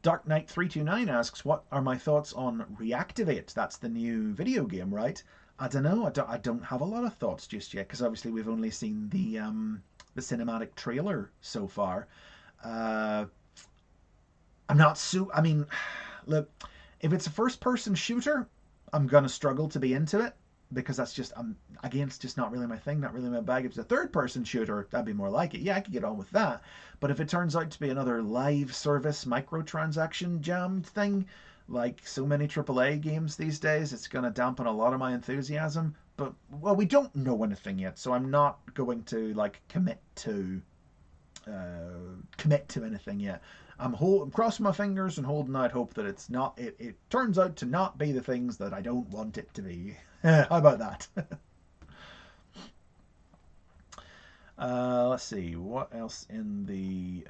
Dark Knight 329 asks, "What are my thoughts on Reactivate?" That's the new video game, right? I don't know. I don't have a lot of thoughts just yet because obviously we've only seen the cinematic trailer so far. I'm not I mean, look, if it's a first-person shooter, I'm gonna struggle to be into it because that's just again, it's just not really my thing, not really my bag. If it's a third-person shooter, that'd be more like it. Yeah, I could get on with that. But if it turns out to be another live service microtransaction jammed thing, like so many AAA games these days, it's gonna dampen a lot of my enthusiasm. But well, we don't know anything yet, so I'm not going to commit to anything yet. I'm crossing my fingers and holding out hope that it turns out to not be the things that I don't want it to be. How about that? Let's see, what else in the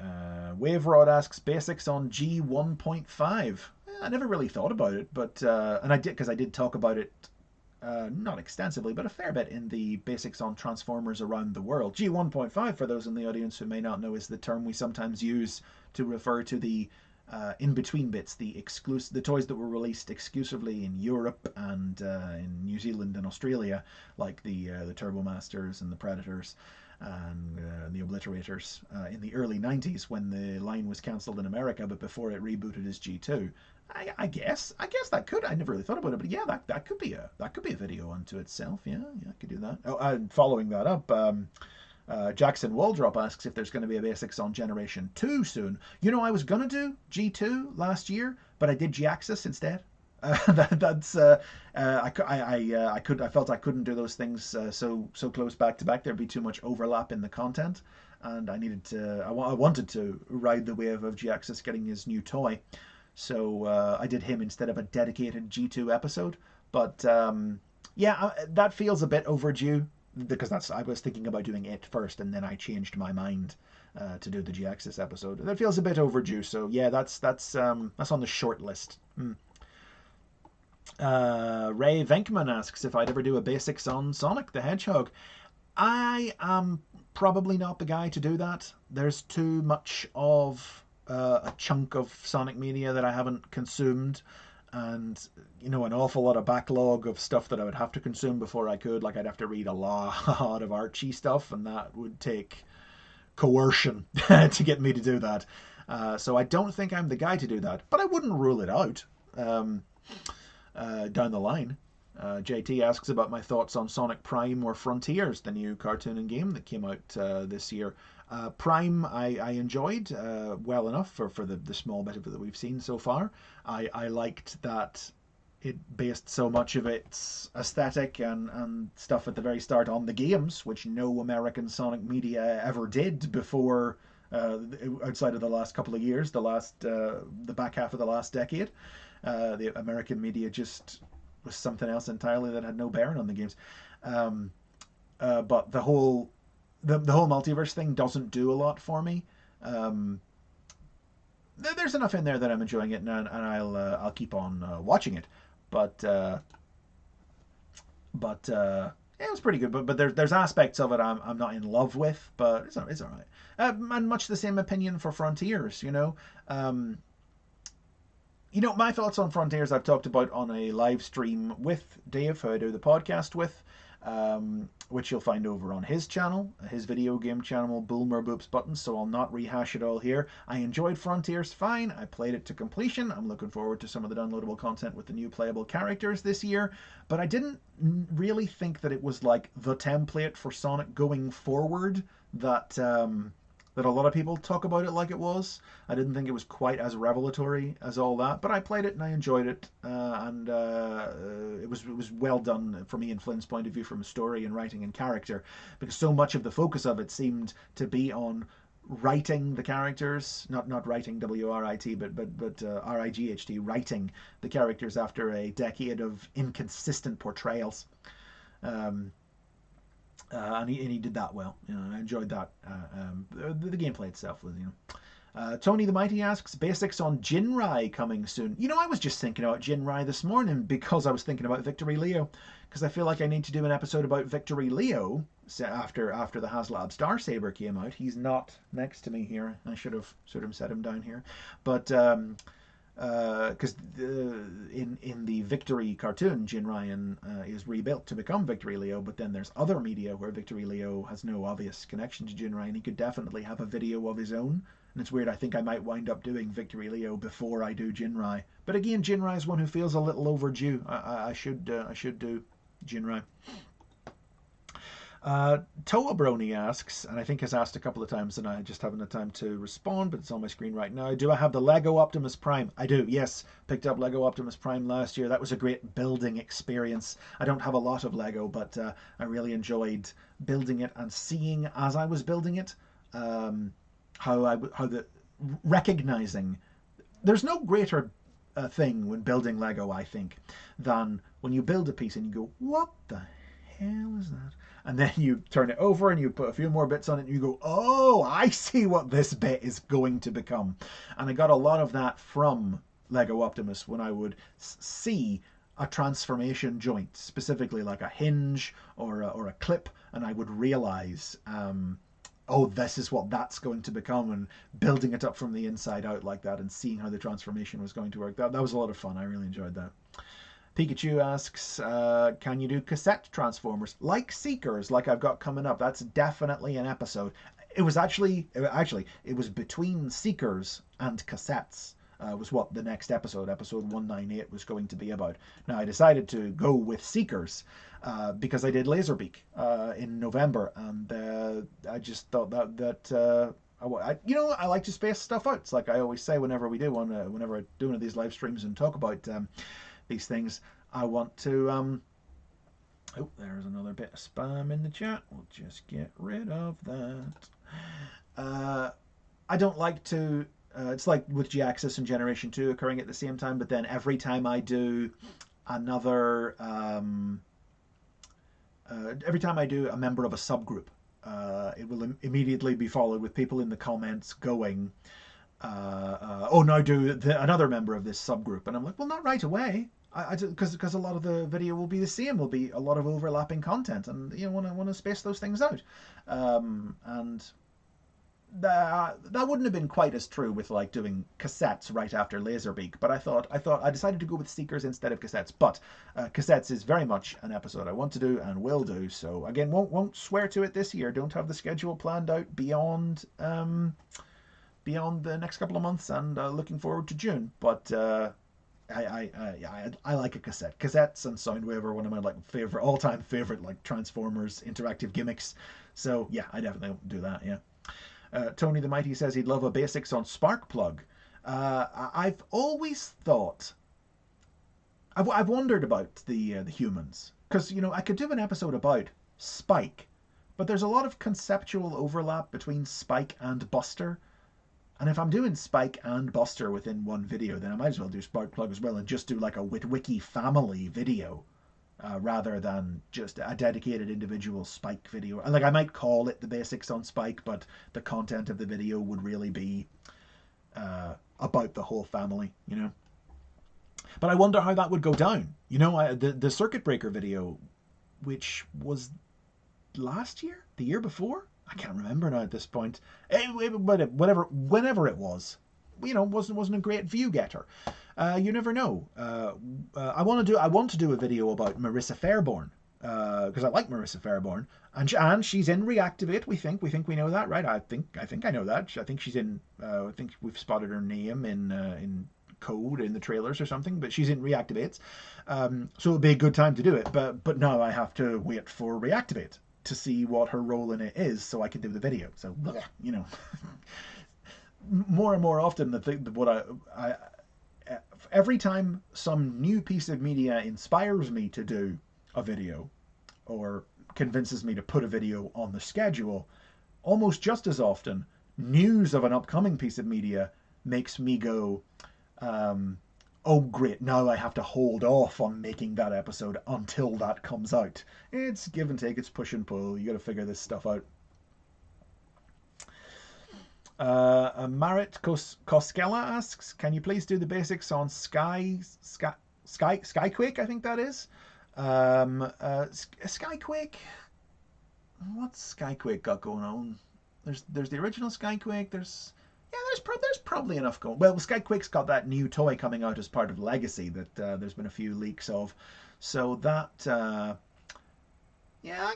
Wave Rod asks basics on G1.5. I never really thought about it, but and I did, because I did talk about it not extensively, but a fair bit in the basics on Transformers Around the World. G1.5, for those in the audience who may not know, is the term we sometimes use to refer to the in-between bits, the toys that were released exclusively in Europe and in New Zealand and Australia, like the Turbomasters and the Predators and the Obliterators in the early 90s when the line was cancelled in America, but before it rebooted as G2. I guess that could. I never really thought about it, but yeah, that could be a video unto itself. Yeah, I could do that. Oh, and following that up, Jackson Waldrop asks if there's going to be a basics on Generation 2 soon. I was going to do G2 last year, but I did G-Axis instead. I felt I couldn't do those things so close back to back. There'd be too much overlap in the content, and I wanted to ride the wave of G-Axis getting his new toy. So I did him instead of a dedicated G2 episode. But yeah, that feels a bit overdue because I was thinking about doing it first, and then I changed my mind to do the G-Axis episode. That feels a bit overdue. So yeah, that's on the short list. Ray Venkman asks if I'd ever do a basics on Sonic the Hedgehog. I am probably not the guy to do that. There's too much of a chunk of Sonic media that I haven't consumed, and an awful lot of backlog of stuff that I would have to consume before I could. Like I'd have to read a lot of Archie stuff, and that would take coercion to get me to do that. So I don't think I'm the guy to do that, but I wouldn't rule it out um, down the line. JT asks about my thoughts on Sonic Prime or Frontiers, the new cartoon and game that came out this year. Prime I enjoyed well enough for the small bit of it that we've seen so far. I liked that it based so much of its aesthetic and stuff at the very start on the games, which no American Sonic media ever did before, outside of the last couple of years, the back half of the last decade. The American media just was something else entirely that had no bearing on the games. But the whole multiverse thing doesn't do a lot for me. There's enough in there that I'm enjoying it, and I'll keep on watching it. But yeah, it was pretty good. But there's aspects of it I'm not in love with, but it's all right. And much the same opinion for Frontiers. My thoughts on Frontiers I've talked about on a live stream with Dave, who I do the podcast with, which you'll find over on his channel, his video game channel, Boomer Boops Buttons, so I'll not rehash it all here. I enjoyed Frontiers fine. I played it to completion. I'm looking forward to some of the downloadable content with the new playable characters this year, but I didn't really think that it was like the template for Sonic going forward that a lot of people talk about it like it was. I didn't think it was quite as revelatory as all that, but I played it and I enjoyed it, and it was well done from me and Flynn's point of view, from story and writing and character, because so much of the focus of it seemed to be on writing the characters, not writing WRIT, but RIGHT, writing the characters after a decade of inconsistent portrayals. And he did that well. I enjoyed that. The gameplay itself was, Tony the Mighty asks, basics on Jinrai coming soon. I was just thinking about Jinrai this morning because I was thinking about Victory Leo, because I feel like I need to do an episode about Victory Leo after the HasLab Star Saber came out. He's not next to me here. I should have sort of set him down here, but because in the Victory cartoon, Jin Ryan is rebuilt to become Victory Leo, but then there's other media where Victory Leo has no obvious connection to Jin Ryan. He could definitely have a video of his own, and it's weird. I think I might wind up doing Victory Leo before I do Jinrai. But again, Jinrai is one who feels a little overdue. I should do Jinrai. Toa Brony asks, and I think has asked a couple of times and I just haven't had time to respond, but it's on my screen right now. Do I have the Lego Optimus Prime? I do, yes. Picked up Lego Optimus Prime last year. That was a great building experience. I don't have a lot of Lego, but I really enjoyed building it and seeing as I was building it, recognizing there's no greater thing when building Lego, I think, than when you build a piece and you go, what the hell is that? And then you turn it over and you put a few more bits on it and you go, oh, I see what this bit is going to become. And I got a lot of that from Lego Optimus when I would see a transformation joint, specifically like a hinge or a clip, and I would realize, oh, this is what that's going to become, and building it up from the inside out like that and seeing how the transformation was going to work. That was a lot of fun. I really enjoyed that. Pikachu asks, can you do cassette transformers like Seekers, like I've got coming up? That's definitely an episode. It was it was between Seekers and cassettes was what the next episode 198, was going to be about. Now I decided to go with Seekers because I did Laserbeak in November, and I just thought that I like to space stuff out. It's like I always say whenever I do one of these live streams and talk about these things, I want to oh, there's another bit of spam in the chat. We'll just get rid of that. I don't like to it's like with G-Axis and Generation 2 occurring at the same time, but then every time I do another every time I do a member of a subgroup, it will immediately be followed with people in the comments going, oh, now do another member of this subgroup. And I'm like, well, not right away. because a lot of the video will be the same, will be a lot of overlapping content, and want to space those things out, and that wouldn't have been quite as true with like doing cassettes right after Laserbeak, but I decided to go with Seekers instead of cassettes. But cassettes is very much an episode I want to do and will do. So again, won't swear to it this year. Don't have the schedule planned out beyond the next couple of months, and looking forward to June. But I like a cassette. Cassettes and Soundwave are one of my like all-time favorite like Transformers interactive gimmicks. So yeah, I definitely do that. Yeah. Tony the Mighty says he'd love a basics on Sparkplug. I've always thought, I've wondered about the humans, because I could do an episode about Spike, but there's a lot of conceptual overlap between Spike and Buster, and if I'm doing Spike and Buster within one video, then I might as well do Sparkplug as well and just do like a Witwiki family video. Rather than just a dedicated individual Spike video. Like I might call it the basics on Spike, but the content of the video would really be about the whole family, But I wonder how that would go down. The Circuit Breaker video, which was last year, the year before, I can't remember now at this point. Whenever it was, wasn't a great view getter. You never know. I want to do a video about Marissa Fairborn, because I like Marissa Fairborn, and she's in Reactivate. We think we know that, right? I think I know that. I think she's in. I think we've spotted her name in code in the trailers or something. But she's in Reactivates, so it'll be a good time to do it. But now I have to wait for Reactivate to see what her role in it is, so I can do the video. So more and more often, every time some new piece of media inspires me to do a video or convinces me to put a video on the schedule, almost just as often, news of an upcoming piece of media makes me go, oh great, now I have to hold off on making that episode until that comes out. It's give and take, it's push and pull. You got to figure this stuff out. Marit Koskela asks, can you please do the basics on Skyquake? I think that is. Skyquake. What's Skyquake got going on? There's the original Skyquake. There's probably enough going. Well, Skyquake's got that new toy coming out as part of Legacy that there's been a few leaks of. So that. Yeah, I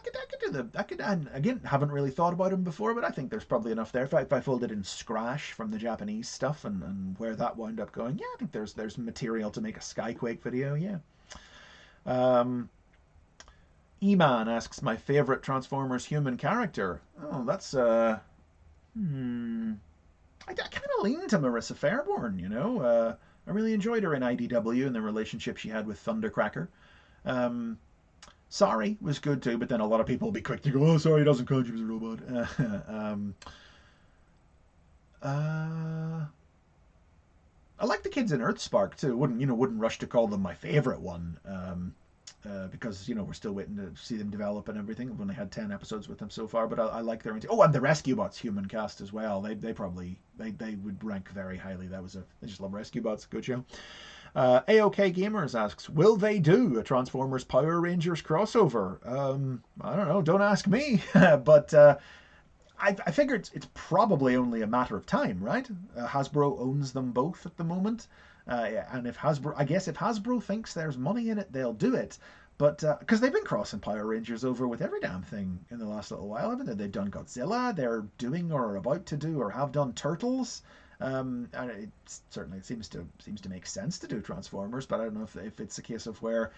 could, and again, haven't really thought about him before, but I think there's probably enough there. If I folded in Scratch from the Japanese stuff and where that wound up going, yeah, I think there's material to make a Skyquake video, yeah. E-Man asks, my favorite Transformers human character. Oh, that's, I kind of lean to Marissa Fairborn, I really enjoyed her in IDW and the relationship she had with Thundercracker. Sorry was good too, but then a lot of people will be quick to go, oh, sorry, doesn't count, she was a robot. I like the kids in Earthspark too. Wouldn't rush to call them my favorite one, because we're still waiting to see them develop and everything. We've only had 10 episodes with them so far, but I like their and the Rescue Bots human cast as well. They would rank very highly. I just love Rescue Bots. Good show. AOK Gamers asks, will they do a Transformers Power Rangers crossover? I don't know, don't ask me. But I figure it's probably only a matter of time, right? Hasbro owns them both at the moment. And if Hasbro thinks there's money in it, they'll do it. But because they've been crossing Power Rangers over with every damn thing in the last little while, haven't they? They've done Godzilla, they're doing or are about to do or have done Turtles. And it certainly seems to make sense to do Transformers, but I don't know if it's a case of where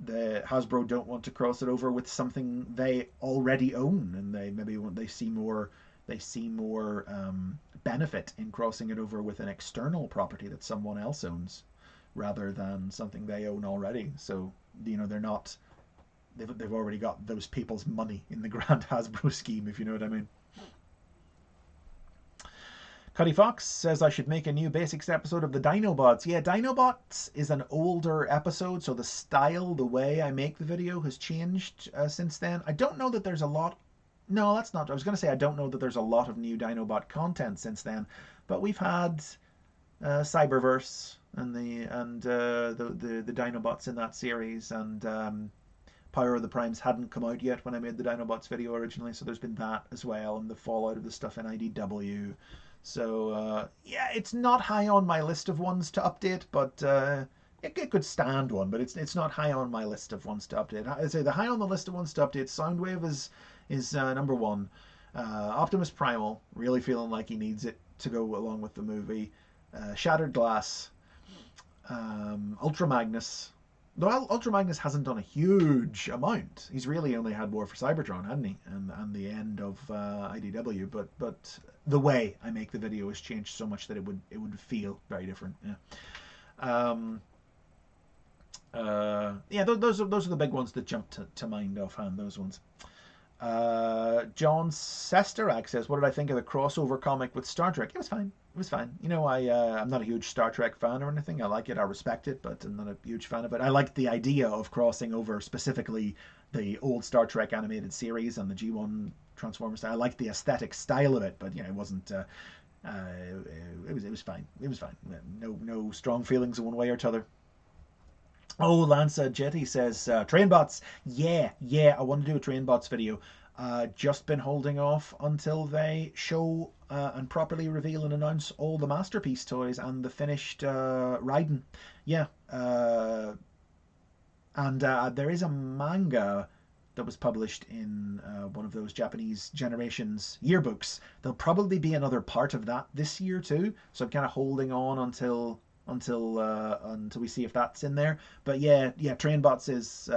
the Hasbro don't want to cross it over with something they already own, and they see more benefit in crossing it over with an external property that someone else owns rather than something they own already. So they're not they've already got those people's money in the grand Hasbro scheme, if you know what I mean. Cuddy Fox says I should make a new basics episode of the Dinobots. Yeah, Dinobots is an older episode, so the style, the way I make the video has changed since then. I don't know that there's a lot... No, that's not... I was going to say I don't know that there's a lot of new Dinobot content since then, but we've had Cyberverse, and the Dinobots in that series, and Power of the Primes hadn't come out yet when I made the Dinobots video originally, so there's been that as well, and the fallout of the stuff in IDW. So yeah, it's not high on my list of ones to update, but it could stand one, but it's not high on my list of ones to update. I say the high on the list of ones to update. Soundwave is number one. Optimus Primal, really feeling like he needs it to go along with the movie. Shattered Glass, Ultra Magnus. Though Ultra Magnus hasn't done a huge amount. He's really only had War for Cybertron, hadn't he? And the end of IDW. But the way I make the video has changed so much that it would feel very different. Yeah. Yeah. Those are the big ones that jump to mind offhand. Those ones. John Sesterak says, "What did I think of the crossover comic with Star Trek?" It was fine. It was fine. You know, I'm not a huge Star Trek fan or anything. I like it. I respect it, but I'm not a huge fan of it. I liked the idea of crossing over specifically the old Star Trek animated series and the G1 Transformers. I liked the aesthetic style of it, but you know, it wasn't. It was fine. It was fine. No strong feelings one way or t'other. Oh, Lanza Jetty says, train bots. Yeah, I want to do a train bots video. Just been holding off until they show and properly reveal and announce all the Masterpiece toys and the finished Raiden. Yeah. And there is a manga that was published in one of those Japanese Generations yearbooks. There'll probably be another part of that this year too. So I'm kind of holding on until we see if that's in there. But yeah, Trainbots is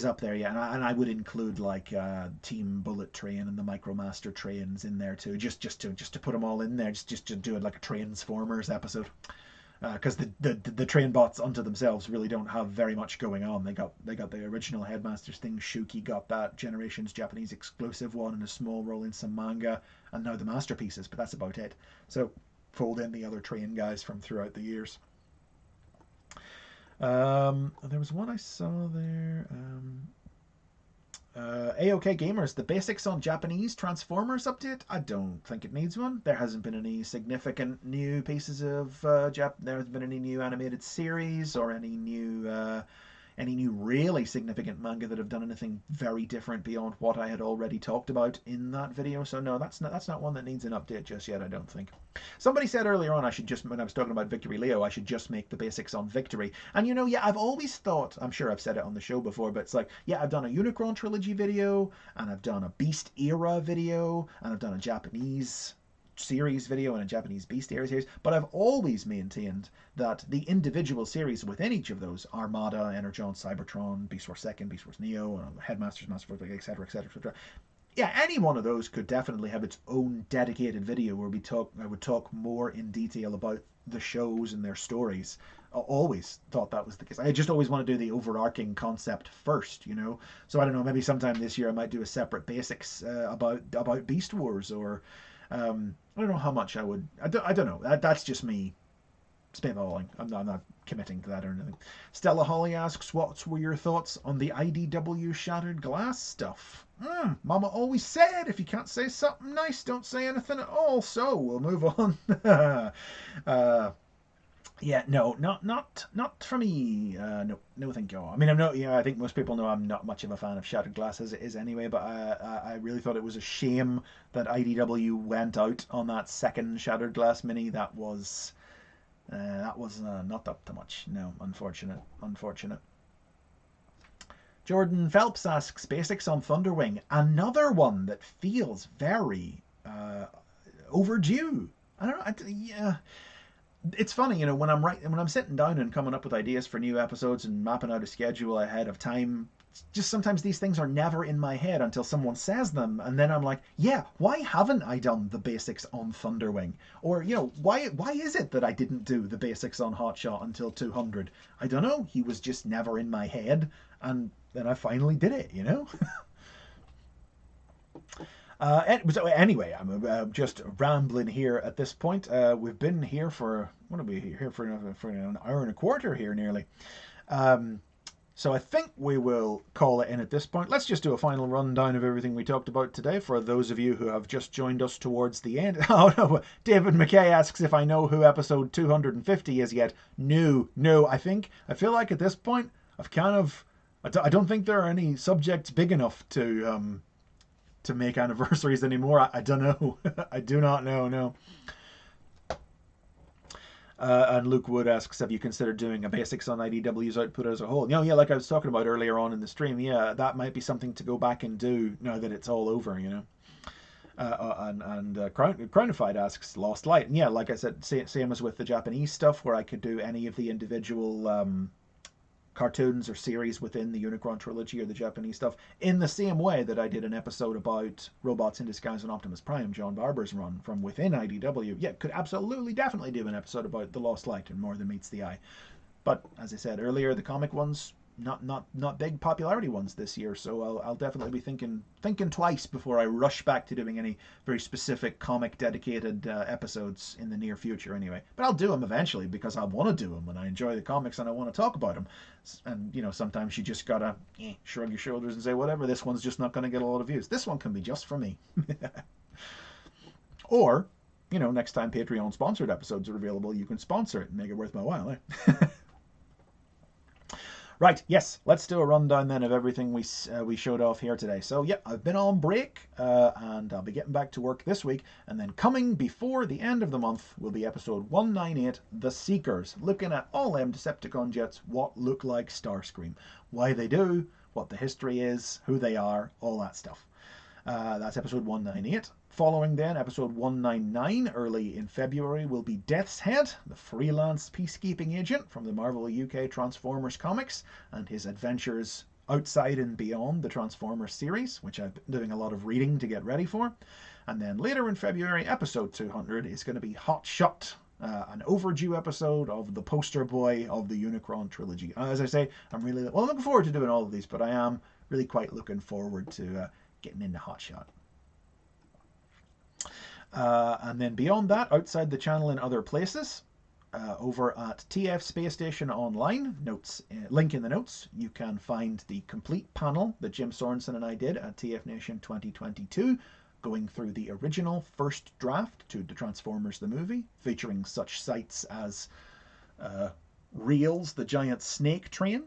up there, yeah, and I would include like Team Bullet Train and the Micromaster trains in there too, just to put them all in there, just to do it like a Transformers episode. Because the train bots unto themselves really don't have very much going on. They got the original Headmasters thing. Shuki got that Generations Japanese exclusive one and a small role in some manga, and now the Masterpieces. But that's about it. So fold in the other train guys from throughout the years. There was one I saw there. AOK Gamers, the basics on Japanese Transformers update? I don't think it needs one. There hasn't been any significant new pieces of there hasn't been any new animated series or any new really significant manga that have done anything very different beyond what I had already talked about in that video. So no, that's not one that needs an update just yet, I don't think. Somebody said earlier on I should just, when I was talking about Victory Leo, I should just make the basics on Victory. And you know, yeah, I've always thought, I'm sure I've said it on the show before, but it's like, yeah, I've done a Unicron trilogy video, and I've done a Beast era video, and I've done a Japanese series video and a Japanese Beast era series, but I've always maintained that the individual series within each of those, Armada, Energon, Cybertron, Beast Wars 2nd, Beast Wars Neo, Headmasters, Master Force, etc., etc., yeah, any one of those could definitely have its own dedicated video where I would talk more in detail about the shows and their stories. I always thought that was the case. I just always want to do the overarching concept first, you know. So I don't know, maybe sometime this year I might do a separate basics about Beast Wars, or I don't know how much I would. I don't know. That's just me spitballing. I'm not committing to that or anything. Stella Holly asks, what were your thoughts on the IDW Shattered Glass stuff? Mama always said, if you can't say something nice, don't say anything at all. So we'll move on. Yeah, no, not for me. No, thank you. I mean, I'm not. You know, I think most people know I'm not much of a fan of Shattered Glass as it is anyway. But I really thought it was a shame that IDW went out on that second Shattered Glass mini. That was not up to much. No, unfortunate. Jordan Phelps asks, basics on Thunderwing. Another one that feels very overdue. I don't know. Yeah. It's funny, you know, when I'm sitting down and coming up with ideas for new episodes and mapping out a schedule ahead of time, just sometimes these things are never in my head until someone says them, and then I'm like, yeah, why haven't I done the basics on Thunderwing? Or, you know, why is it that I didn't do the basics on Hotshot until 200? I don't know. He was just never in my head, and then I finally did it, you know? So anyway, I'm just rambling here at this point. We've been here for, what are we here for an hour and a quarter here nearly. So I think we will call it in at this point. Let's just do a final rundown of everything we talked about today for those of you who have just joined us towards the end. Oh no, David McKay asks if I know who episode 250 is yet. No, I feel like at this point I've kind of, I don't think there are any subjects big enough to make anniversaries anymore. I don't know. I do not know, no. And Luke Wood asks, have you considered doing a basics on IDW's output as a whole? Yeah, like I was talking about earlier on in the stream, yeah, that might be something to go back and do now that it's all over, you know. Crownified asks, Lost Light. And yeah, like I said, same as with the Japanese stuff, where I could do any of the individual cartoons or series within the Unicron trilogy or the Japanese stuff in the same way that I did an episode about Robots in Disguise and Optimus Prime, John Barber's run from within IDW. Yeah, could absolutely definitely do an episode about The Lost Light and More Than Meets the Eye. But as I said earlier, the comic ones, not big popularity ones this year, so I'll definitely be thinking twice before I rush back to doing any very specific comic dedicated episodes in the near future anyway. But I'll do them eventually because I want to do them and I enjoy the comics and I want to talk about them. And you know, sometimes you just gotta shrug your shoulders and say, whatever, this one's just not going to get a lot of views. This one can be just for me. Or, you know, next time Patreon sponsored episodes are available, you can sponsor it and make it worth my while, eh? Right, yes, let's do a rundown then of everything we showed off here today. So, yeah, I've been on break, and I'll be getting back to work this week. And then coming before the end of the month will be episode 198, The Seekers, looking at all them Decepticon jets, what look like Starscream, why they do, what the history is, who they are, all that stuff. That's episode 198. Following then, episode 199, early in February, will be Death's Head, the freelance peacekeeping agent from the Marvel UK Transformers comics, and his adventures outside and beyond the Transformers series, which I've been doing a lot of reading to get ready for. And then later in February, episode 200 is going to be Hot Shot, an overdue episode of the poster boy of the Unicron trilogy. As I say, I'm really looking forward to doing all of these, but I am really quite looking forward to getting into Hot Shot. And then beyond that, outside the channel in other places, over at TF Space Station Online, link in the notes, you can find the complete panel that Jim Sorensen and I did at TFNation 2022, going through the original first draft to the Transformers the movie, featuring such sites as Reels, the giant snake train,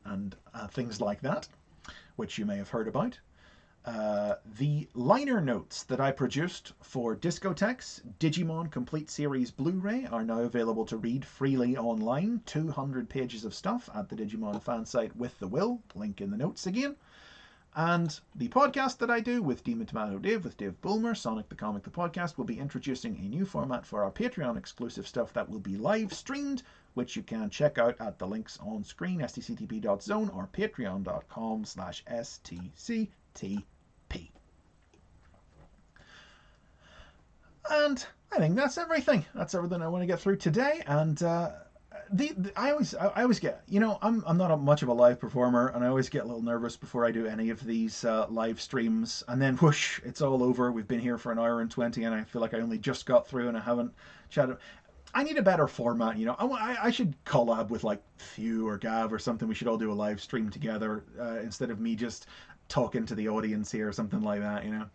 and things like that, which you may have heard about. The liner notes that I produced for Discotek's Digimon Complete Series Blu-ray are now available to read freely online. 200 pages of stuff at the Digimon fan site with the will. Link in the notes again. And the podcast that I do with Demon Tomato Dave, with Dave Bulmer, Sonic the Comic the Podcast, will be introducing a new format for our Patreon exclusive stuff that will be live streamed, which you can check out at the links on screen, stctp.zone or patreon.com/stctp. And I think that's everything. That's everything I want to get through today. And I always get, you know, I'm not much of a live performer, and I always get a little nervous before I do any of these live streams. And then whoosh, it's all over. We've been here for an hour and 20, and I feel like I only just got through, and I haven't chatted. I need a better format, you know. I should collab with like Few or Gav or something. We should all do a live stream together instead of me just talking to the audience here or something like that, you know.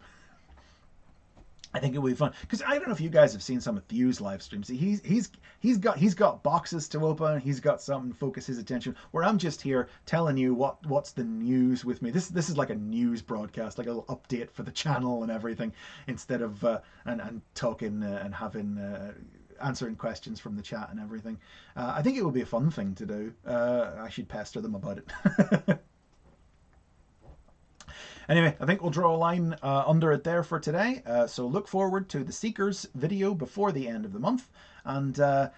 I think it would be fun because I don't know if you guys have seen some of Thew's live streams. He's got boxes to open. He's got something to focus his attention. Where I'm just here telling you what's the news with me. This is like a news broadcast, like a little update for the channel and everything, instead of and talking and having answering questions from the chat and everything. I think it would be a fun thing to do. I should pester them about it. Anyway, I think we'll draw a line under it there for today. So look forward to the Seekers video before the end of the month. And I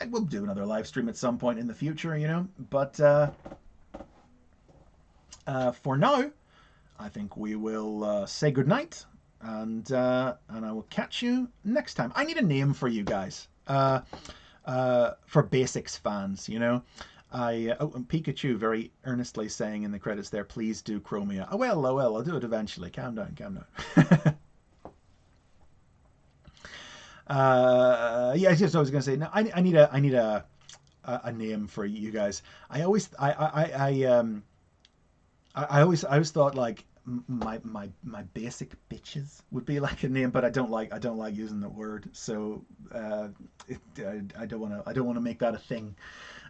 will do another live stream at some point in the future, you know. But for now, I think we will say goodnight. And I will catch you next time. I need a name for you guys. For Basics fans, you know. And Pikachu very earnestly saying in the credits there, please do Chromia. Oh well, I'll do it eventually. Calm down. Yeah, just I was going to say, no, I need a a name for you guys. I always thought like my basic bitches would be like a name, but I don't like using the word. So I don't want to make that a thing.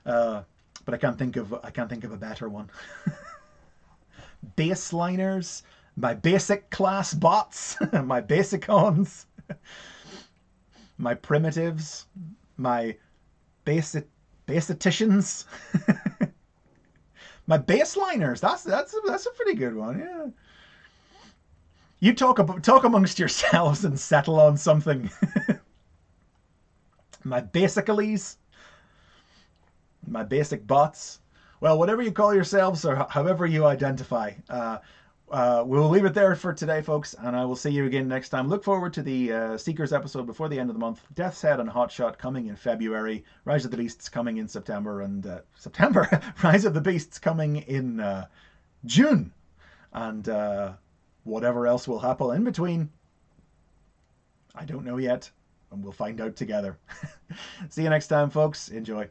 But I can't think of a better one. Baseliners, my basic class bots, my basicons, my primitives, my basic basiticians, my baseliners. That's a pretty good one. Yeah. You talk amongst yourselves and settle on something. My basicalies, my basic bots. Well, whatever you call yourselves or however you identify. We'll leave it there for today, folks, and I will see you again next time. Look forward to the Seekers episode before the end of the month. Death's Head and Hotshot coming in February. Rise of the Beasts coming in September, and Rise of the Beasts coming in June, and whatever else will happen in between, I don't know yet, and we'll find out together. See you next time, folks. Enjoy.